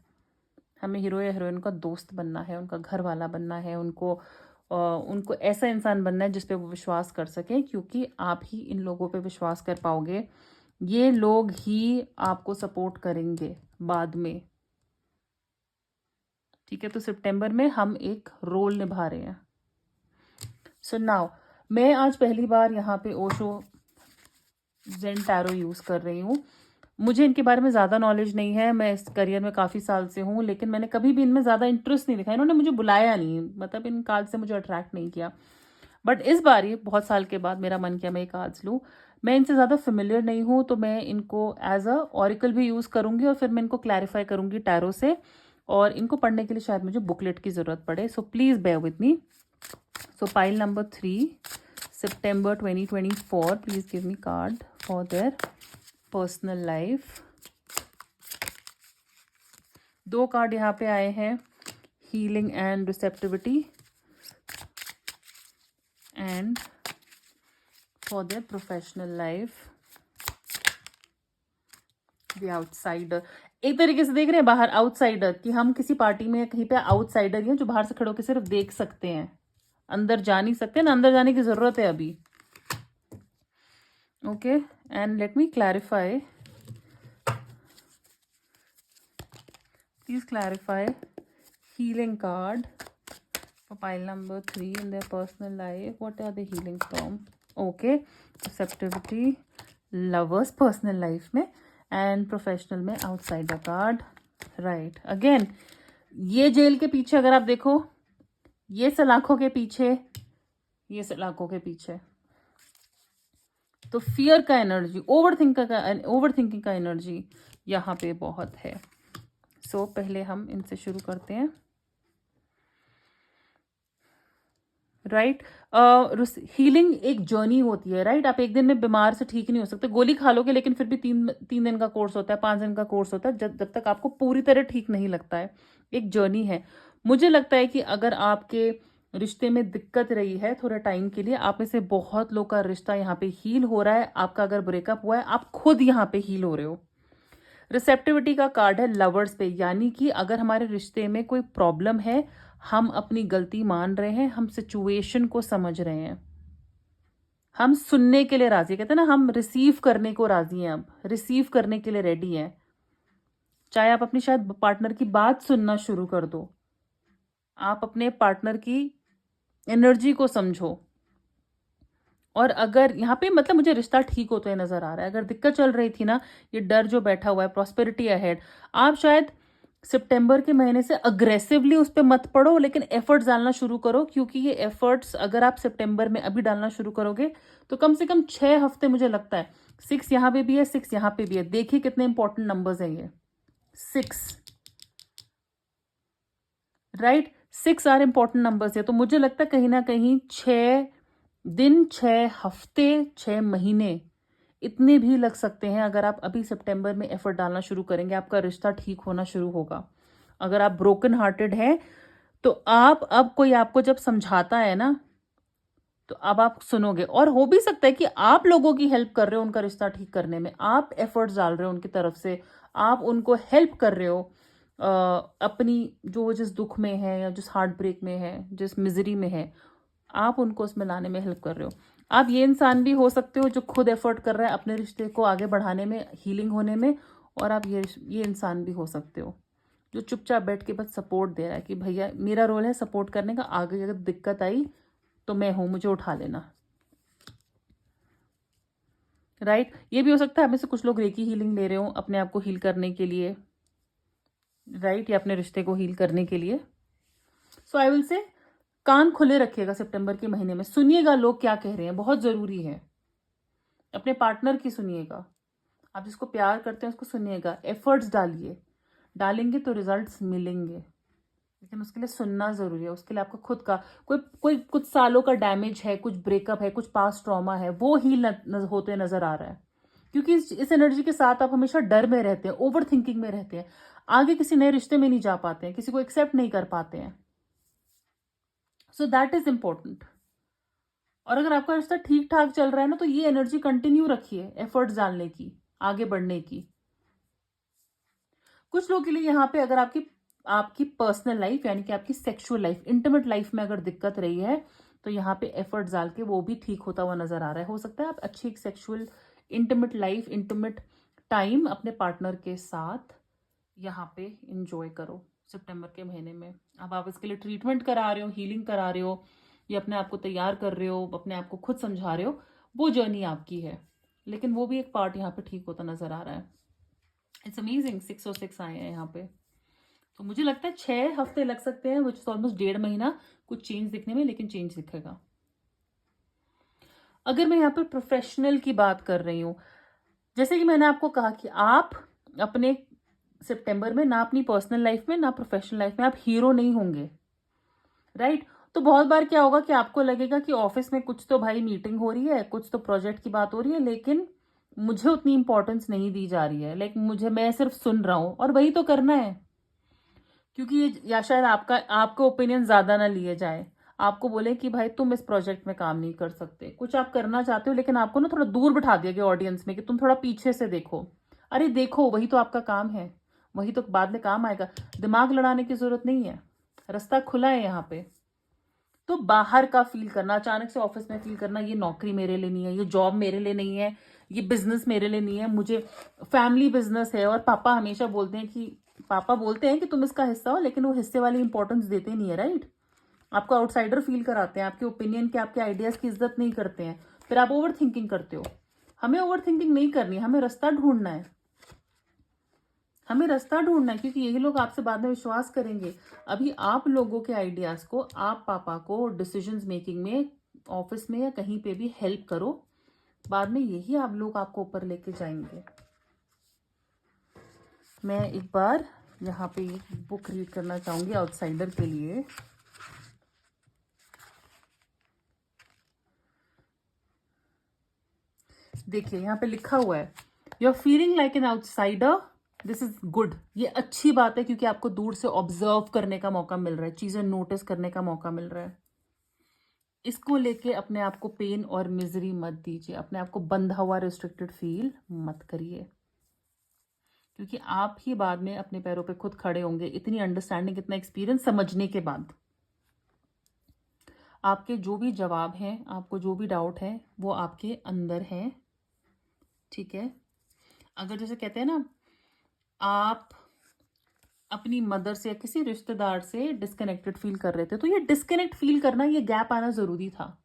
हमें हीरो या हीरोइन का दोस्त बनना है, उनका घर वाला बनना है, उनको ऐसा इंसान बनना है जिस पे वो विश्वास कर सके, क्योंकि आप ही इन लोगों पे विश्वास कर पाओगे, ये लोग ही आपको सपोर्ट करेंगे बाद में। ठीक है, तो सितंबर में हम एक रोल निभा रहे हैं। सो नाउ मैं आज पहली बार यहाँ पे ओशो जेन टैरो यूज़ कर रही हूँ। मुझे इनके बारे में ज़्यादा नॉलेज नहीं है, मैं इस करियर में काफ़ी साल से हूँ, लेकिन मैंने कभी भी इनमें ज़्यादा इंटरेस्ट नहीं दिखाया, इन्होंने मुझे बुलाया नहीं, मतलब इन कार्ड से मुझे अट्रैक्ट नहीं किया। बट इस बार ये बहुत साल के बाद मेरा मन किया मैं ये कार्ड्स लूँ। मैं इनसे ज़्यादा फेमिलियर नहीं हूँ, तो मैं इनको एज अ ऑरिकल भी यूज़ करूँगी और फिर मैं इनको क्लैरिफाई करूँगी टैरो से, और इनको पढ़ने के लिए शायद मुझे बुकलेट की ज़रूरत पड़े। So please bear with me. So pile number 3, September 2024, please give me card for their personal life। 2 card यहाँ पे आए हैं, healing and receptivity, and for their professional life the outsider. एक तरीके से देख रहे हैं बाहर आउटसाइडर, कि हम किसी पार्टी में कहीं पे आउटसाइडर हैं जो बाहर से खड़े होकर सिर्फ देख सकते हैं, अंदर जा नहीं सकते ना, अंदर जाने की जरूरत है अभी। Okay, and let me clarify, please clarify healing card for pile number 3 in their personal life. What are they healing from? Okay, receptivity, lovers personal life में, and professional में outsider card। right, again ये jail के पीछे अगर आप देखो, ये सलाखों के पीछे, ये सलाखों के पीछे, तो फियर का एनर्जी, ओवरथिंकिंग का एनर्जी यहाँ पे बहुत है। सो पहले हम इनसे शुरू करते हैं। राइट, हीलिंग एक जर्नी होती है, राइट। आप एक दिन में बीमार से ठीक नहीं हो सकते, गोली खा लोगे लेकिन फिर भी तीन दिन का कोर्स होता है, 5 दिन का कोर्स होता है, जब तक आपको पूरी तरह ठीक नहीं लगता है। एक जर्नी है। मुझे लगता है कि अगर आपके रिश्ते में दिक्कत रही है थोड़े टाइम के लिए, आप में से बहुत लोग का रिश्ता यहाँ पे हील हो रहा है। आपका अगर ब्रेकअप हुआ है, आप खुद यहाँ पे हील हो रहे हो। रिसेप्टिविटी का कार्ड है लवर्स पे, यानी कि अगर हमारे रिश्ते में कोई प्रॉब्लम है, हम अपनी गलती मान रहे हैं, हम सिचुएशन को समझ रहे हैं, हम सुनने के लिए राजी, कहते हैं ना, हम रिसीव करने को राजी हैं, अब रिसीव करने के लिए रेडी हैं। चाहे आप अपनी शायद पार्टनर की बात सुनना शुरू कर दो, आप अपने पार्टनर की एनर्जी को समझो। और अगर यहाँ पे मतलब मुझे रिश्ता ठीक होता है नजर आ रहा है, अगर दिक्कत चल रही थी ना, ये डर जो बैठा हुआ है, प्रॉस्पेरिटी अहेड, आप शायद सितंबर के महीने से अग्रेसिवली उस पर मत पड़ो, लेकिन एफर्ट्स डालना शुरू करो, क्योंकि ये एफर्ट्स अगर आप सितंबर में अभी डालना शुरू करोगे तो कम से कम 6 हफ्ते, मुझे लगता है 6 यहाँ पे भी है, 6 यहाँ पे भी है, देखिए कितने इंपॉर्टेंट नंबर्स हैं ये 6, राइट। 6 आर इंपॉर्टेंट नंबर्स है, तो मुझे लगता है कहीं ना कहीं 6 दिन, 6 हफ्ते, 6 महीने इतने भी लग सकते हैं। अगर आप अभी सितंबर में एफर्ट डालना शुरू करेंगे, आपका रिश्ता ठीक होना शुरू होगा। अगर आप ब्रोकन हार्टेड हैं, तो आप अब कोई आपको जब समझाता है ना, तो अब आप सुनोगे। और हो भी सकता है कि आप लोगों की हेल्प कर रहे हो उनका रिश्ता ठीक करने में, आप एफर्ट्स डाल रहे हो उनकी तरफ से, आप उनको हेल्प कर रहे हो अपनी जो जिस दुख में है या जिस हार्ट ब्रेक में है, जिस मिजरी में है, आप उनको उसमें लाने में हेल्प कर रहे हो। आप ये इंसान भी हो सकते हो जो खुद एफर्ट कर रहा है अपने रिश्ते को आगे बढ़ाने में, हीलिंग होने में। और आप ये इंसान भी हो सकते हो जो चुपचाप बैठ के बस सपोर्ट दे रहा है कि भैया मेरा रोल है सपोर्ट करने का, आगे अगर दिक्कत आई तो मैं हूं, मुझे उठा लेना। राइट, ये भी हो सकता है आप में से कुछ लोग रेकी हीलिंग ले रहे हो अपने आप को हील करने के लिए, राइट, या अपने रिश्ते को हील करने के लिए। सो आई विल से कान खुले रखिएगा सितंबर के महीने में, सुनिएगा लोग क्या कह रहे हैं, बहुत जरूरी है। अपने पार्टनर की सुनिएगा, आप जिसको प्यार करते हैं उसको सुनिएगा, एफर्ट्स डालिए, डालेंगे तो रिजल्ट्स मिलेंगे, लेकिन उसके लिए सुनना जरूरी है। उसके लिए आपको खुद का कोई कुछ सालों का डैमेज है, कुछ ब्रेकअप है, कुछ पास्ट ट्रॉमा है, वो हील होते नजर आ रहा है। क्योंकि इस एनर्जी के साथ आप हमेशा डर में रहते हैं, ओवर थिंकिंग में रहते हैं, आगे किसी नए रिश्ते में नहीं जा पाते हैं, किसी को एक्सेप्ट नहीं कर पाते हैं। So that is important. और अगर आपका रिश्ता ठीक ठाक चल रहा है ना, तो ये एनर्जी कंटिन्यू रखिए, एफर्ट्स डालने की, आगे बढ़ने की। कुछ लोगों के लिए यहाँ पे अगर आपकी आपकी पर्सनल लाइफ यानी कि आपकी सेक्सुअल लाइफ, इंटीमेट लाइफ में अगर दिक्कत रही है, तो यहाँ पे एफर्ट्स डाल के वो भी ठीक होता हुआ नजर आ रहा है। हो सकता है आप अच्छी एक sexual intimate life, intimate time अपने पार्टनर के साथ यहाँ पे इंजॉय करो सितंबर के महीने में। अब आप इसके लिए ट्रीटमेंट करा रहे हो, हीलिंग करा रहे हो, या अपने आप को तैयार कर रहे हो, अपने आप को खुद समझा रहे हो, वो जर्नी आपकी है। लेकिन वो भी एक पार्ट यहाँ पे ठीक होता नजर आ रहा है। इट्स अमेजिंग, 606 आए हैं यहाँ पे। तो मुझे लगता है 6 हफ्ते लग सकते हैं, विच इज ऑलमोस्ट 1.5 महीना कुछ चेंज दिखने में, लेकिन चेंज दिखेगा। अगर मैं यहाँ पर प्रोफेशनल की बात कर रही हूँ, जैसे कि मैंने आपको कहा कि आप अपने सितंबर में ना अपनी पर्सनल लाइफ में ना प्रोफेशनल लाइफ में आप हीरो नहीं होंगे, राइट। तो बहुत बार क्या होगा कि आपको लगेगा कि ऑफिस में कुछ तो भाई मीटिंग हो रही है, कुछ तो प्रोजेक्ट की बात हो रही है, लेकिन मुझे उतनी इंपॉर्टेंस नहीं दी जा रही है, लाइक मैं सिर्फ सुन रहा हूं, और वही तो करना है। क्योंकि ये या शायद आपका ओपिनियन ज्यादा ना लिए जाए, आपको बोले कि भाई तुम इस प्रोजेक्ट में काम नहीं कर सकते, कुछ आप करना चाहते हो लेकिन आपको ना थोड़ा दूर बिठा दिया गया ऑडियंस में कि तुम थोड़ा पीछे से देखो। अरे देखो, वही तो आपका काम है, वही तो बाद में काम आएगा। दिमाग लड़ाने की जरूरत नहीं है, रास्ता खुला है यहाँ पे। तो बाहर का फील करना, अचानक से ऑफिस में फील करना ये नौकरी मेरे लिए नहीं है, ये जॉब मेरे लिए नहीं है, ये बिजनेस मेरे लिए नहीं है, मुझे फैमिली बिजनेस है। और पापा हमेशा बोलते हैं कि तुम इसका हिस्सा हो, लेकिन वो हिस्से वाली इंपॉर्टेंस देते नहीं है, राइट। आपको आउटसाइडर फील कराते हैं, आपके ओपिनियन के, आपके आइडियाज की इज्जत नहीं करते हैं, फिर आप ओवर थिंकिंग करते हो। हमें ओवर थिंकिंग नहीं करनी, हमें रास्ता ढूंढना है, हमें रास्ता ढूंढना है, क्योंकि यही लोग आपसे बाद में विश्वास करेंगे। अभी आप लोगों के आइडियाज को, आप पापा को डिसीजंस मेकिंग में, ऑफिस में या कहीं पे भी हेल्प करो, बाद में यही आप लोग आपको ऊपर लेके जाएंगे। मैं एक बार यहाँ पे एक बुक रीड करना चाहूंगी आउटसाइडर के लिए। देखिए यहाँ पे लिखा हुआ है, you are feeling like an outsider, this is good. ये अच्छी बात है, क्योंकि आपको दूर से ऑब्जर्व करने का मौका मिल रहा है, चीजें नोटिस करने का मौका मिल रहा है। इसको लेके अपने आप को पेन और मिजरी मत दीजिए, अपने आप को बंधा हुआ रिस्ट्रिक्टेड फील मत करिए, क्योंकि आप ही बाद में अपने पैरों पे खुद खड़े होंगे, इतनी अंडरस्टैंडिंग, इतना एक्सपीरियंस समझने के बाद। आपके जो भी जवाब हैं, आपको जो भी डाउट है, वो आपके अंदर है, ठीक है। अगर जैसे कहते हैं ना, आप अपनी मदर से या किसी रिश्तेदार से डिस्कनेक्टेड फील कर रहे थे, तो ये डिस्कनेक्ट फील करना, ये गैप आना जरूरी था।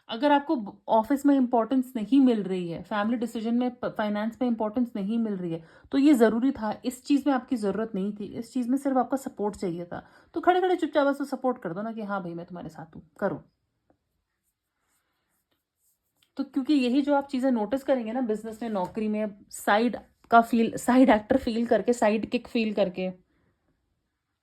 अगर आपको ऑफिस में इंपॉर्टेंस नहीं मिल रही है, फैमिली डिसीजन में, फाइनेंस में इंपॉर्टेंस नहीं मिल रही है, तो ये जरूरी था। इस चीज में आपकी जरूरत नहीं थी, इस चीज में सिर्फ आपका सपोर्ट चाहिए था। तो खड़े खड़े चुपचाप बस सपोर्ट कर दो ना कि हाँ भाई मैं तुम्हारे साथ हूं, करो। तो क्योंकि यही जो आप चीजें नोटिस करेंगे ना, बिजनेस में, नौकरी में, साइड एक्टर फील करके, साइड किक फील करके।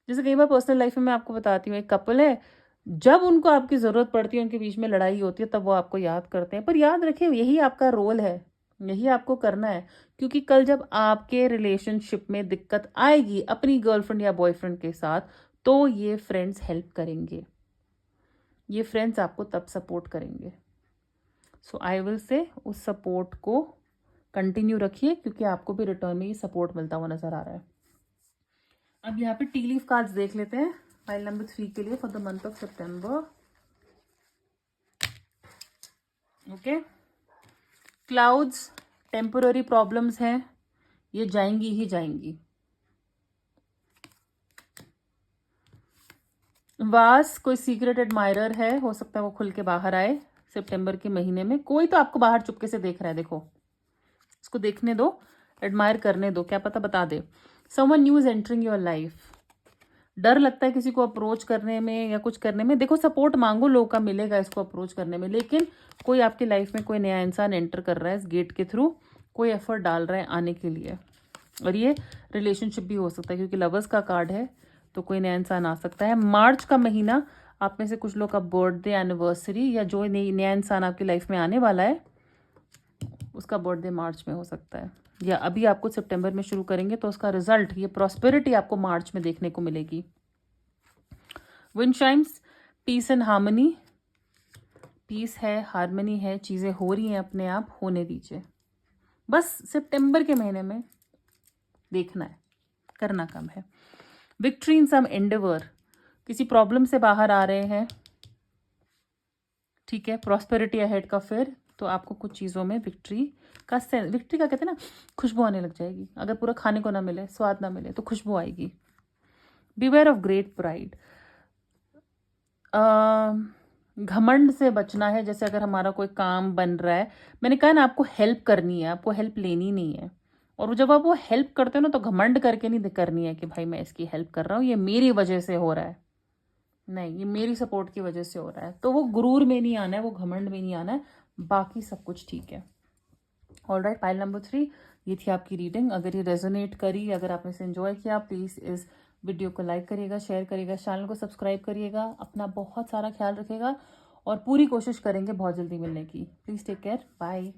जैसे कई बार पर्सनल लाइफ में मैं आपको बताती हूँ, एक कपल है, जब उनको आपकी ज़रूरत पड़ती है, उनके बीच में लड़ाई होती है, तब वो आपको याद करते हैं। पर याद रखिए, यही आपका रोल है, यही आपको करना है, क्योंकि कल जब आपके रिलेशनशिप में दिक्कत आएगी अपनी गर्लफ्रेंड या बॉयफ्रेंड के साथ, तो ये फ्रेंड्स हेल्प करेंगे, ये फ्रेंड्स आपको तब सपोर्ट करेंगे। सो आई विल से उस सपोर्ट को कंटिन्यू रखिए, क्योंकि आपको भी रिटर्न में ये सपोर्ट मिलता हुआ नजर आ रहा है। अब यहाँ पे टी लीफ कार्ड्स देख लेते हैं पाइल नंबर 3 के लिए for the month of September. Okay, clouds, temporary problems हैं, ये जाएंगी ही जाएंगी। वास, कोई सीक्रेट एडमायरर है, हो सकता है वो खुल के बाहर आए सितंबर के महीने में। कोई तो आपको बाहर चुपके से देख रहा है, देखो इसको देखने दो, एडमायर करने दो, क्या पता बता दे। Someone new is entering your life. डर लगता है किसी को अप्रोच करने में या कुछ करने में, देखो सपोर्ट मांगो, लोगों का मिलेगा इसको अप्रोच करने में, लेकिन कोई आपकी लाइफ में कोई नया इंसान एंटर कर रहा है इस गेट के थ्रू, कोई एफर्ट डाल रहा है आने के लिए। और ये रिलेशनशिप भी हो सकता है, क्योंकि लवर्स का कार्ड है, तो कोई नया इंसान आ सकता है। मार्च का महीना, आप में से कुछ लोग का बर्थडे, एनिवर्सरी, या जो नया इंसान आपकी लाइफ में आने वाला है उसका बर्थडे मार्च में हो सकता है, या अभी आपको सितंबर में शुरू करेंगे तो उसका रिजल्ट, ये प्रॉस्पेरिटी आपको मार्च में देखने को मिलेगी। Wind chimes, peace and harmony, peace है, हार्मनी है, चीज़ें हो रही हैं अपने आप, होने दीजिए। बस सितंबर के महीने में देखना है, करना कम है। विक्ट्री इन सम एंडेवर, किसी प्रॉब्लम से बाहर आ रहे हैं, ठीक है, प्रॉस्पेरिटी अहेड का फिर, तो आपको कुछ चीज़ों में विक्ट्री का कहते हैं ना, खुशबू आने लग जाएगी। अगर पूरा खाने को ना मिले, स्वाद ना मिले, तो खुशबू आएगी। बिवेयर ऑफ ग्रेट प्राइड, घमंड से बचना है। जैसे अगर हमारा कोई काम बन रहा है, मैंने कहा ना आपको हेल्प करनी है, आपको हेल्प लेनी नहीं है। और जब आप वो हेल्प करते हो ना, तो घमंड करके नहीं करनी है कि भाई मैं इसकी हेल्प कर रहा हूँ, ये मेरी वजह से हो रहा है, नहीं, ये मेरी सपोर्ट की वजह से हो रहा है। तो वो गुरूर में नहीं आना है, वो घमंड में नहीं आना है, बाकी सब कुछ ठीक है। ऑलराइट, पाइल नंबर 3, ये थी आपकी रीडिंग। अगर ये रेजोनेट करी, अगर आपने इसे एंजॉय किया, प्लीज़ इस वीडियो को लाइक करिएगा, शेयर करिएगा, चैनल को सब्सक्राइब करिएगा, अपना बहुत सारा ख्याल रखिएगा, और पूरी कोशिश करेंगे बहुत जल्दी मिलने की। Please take care, bye.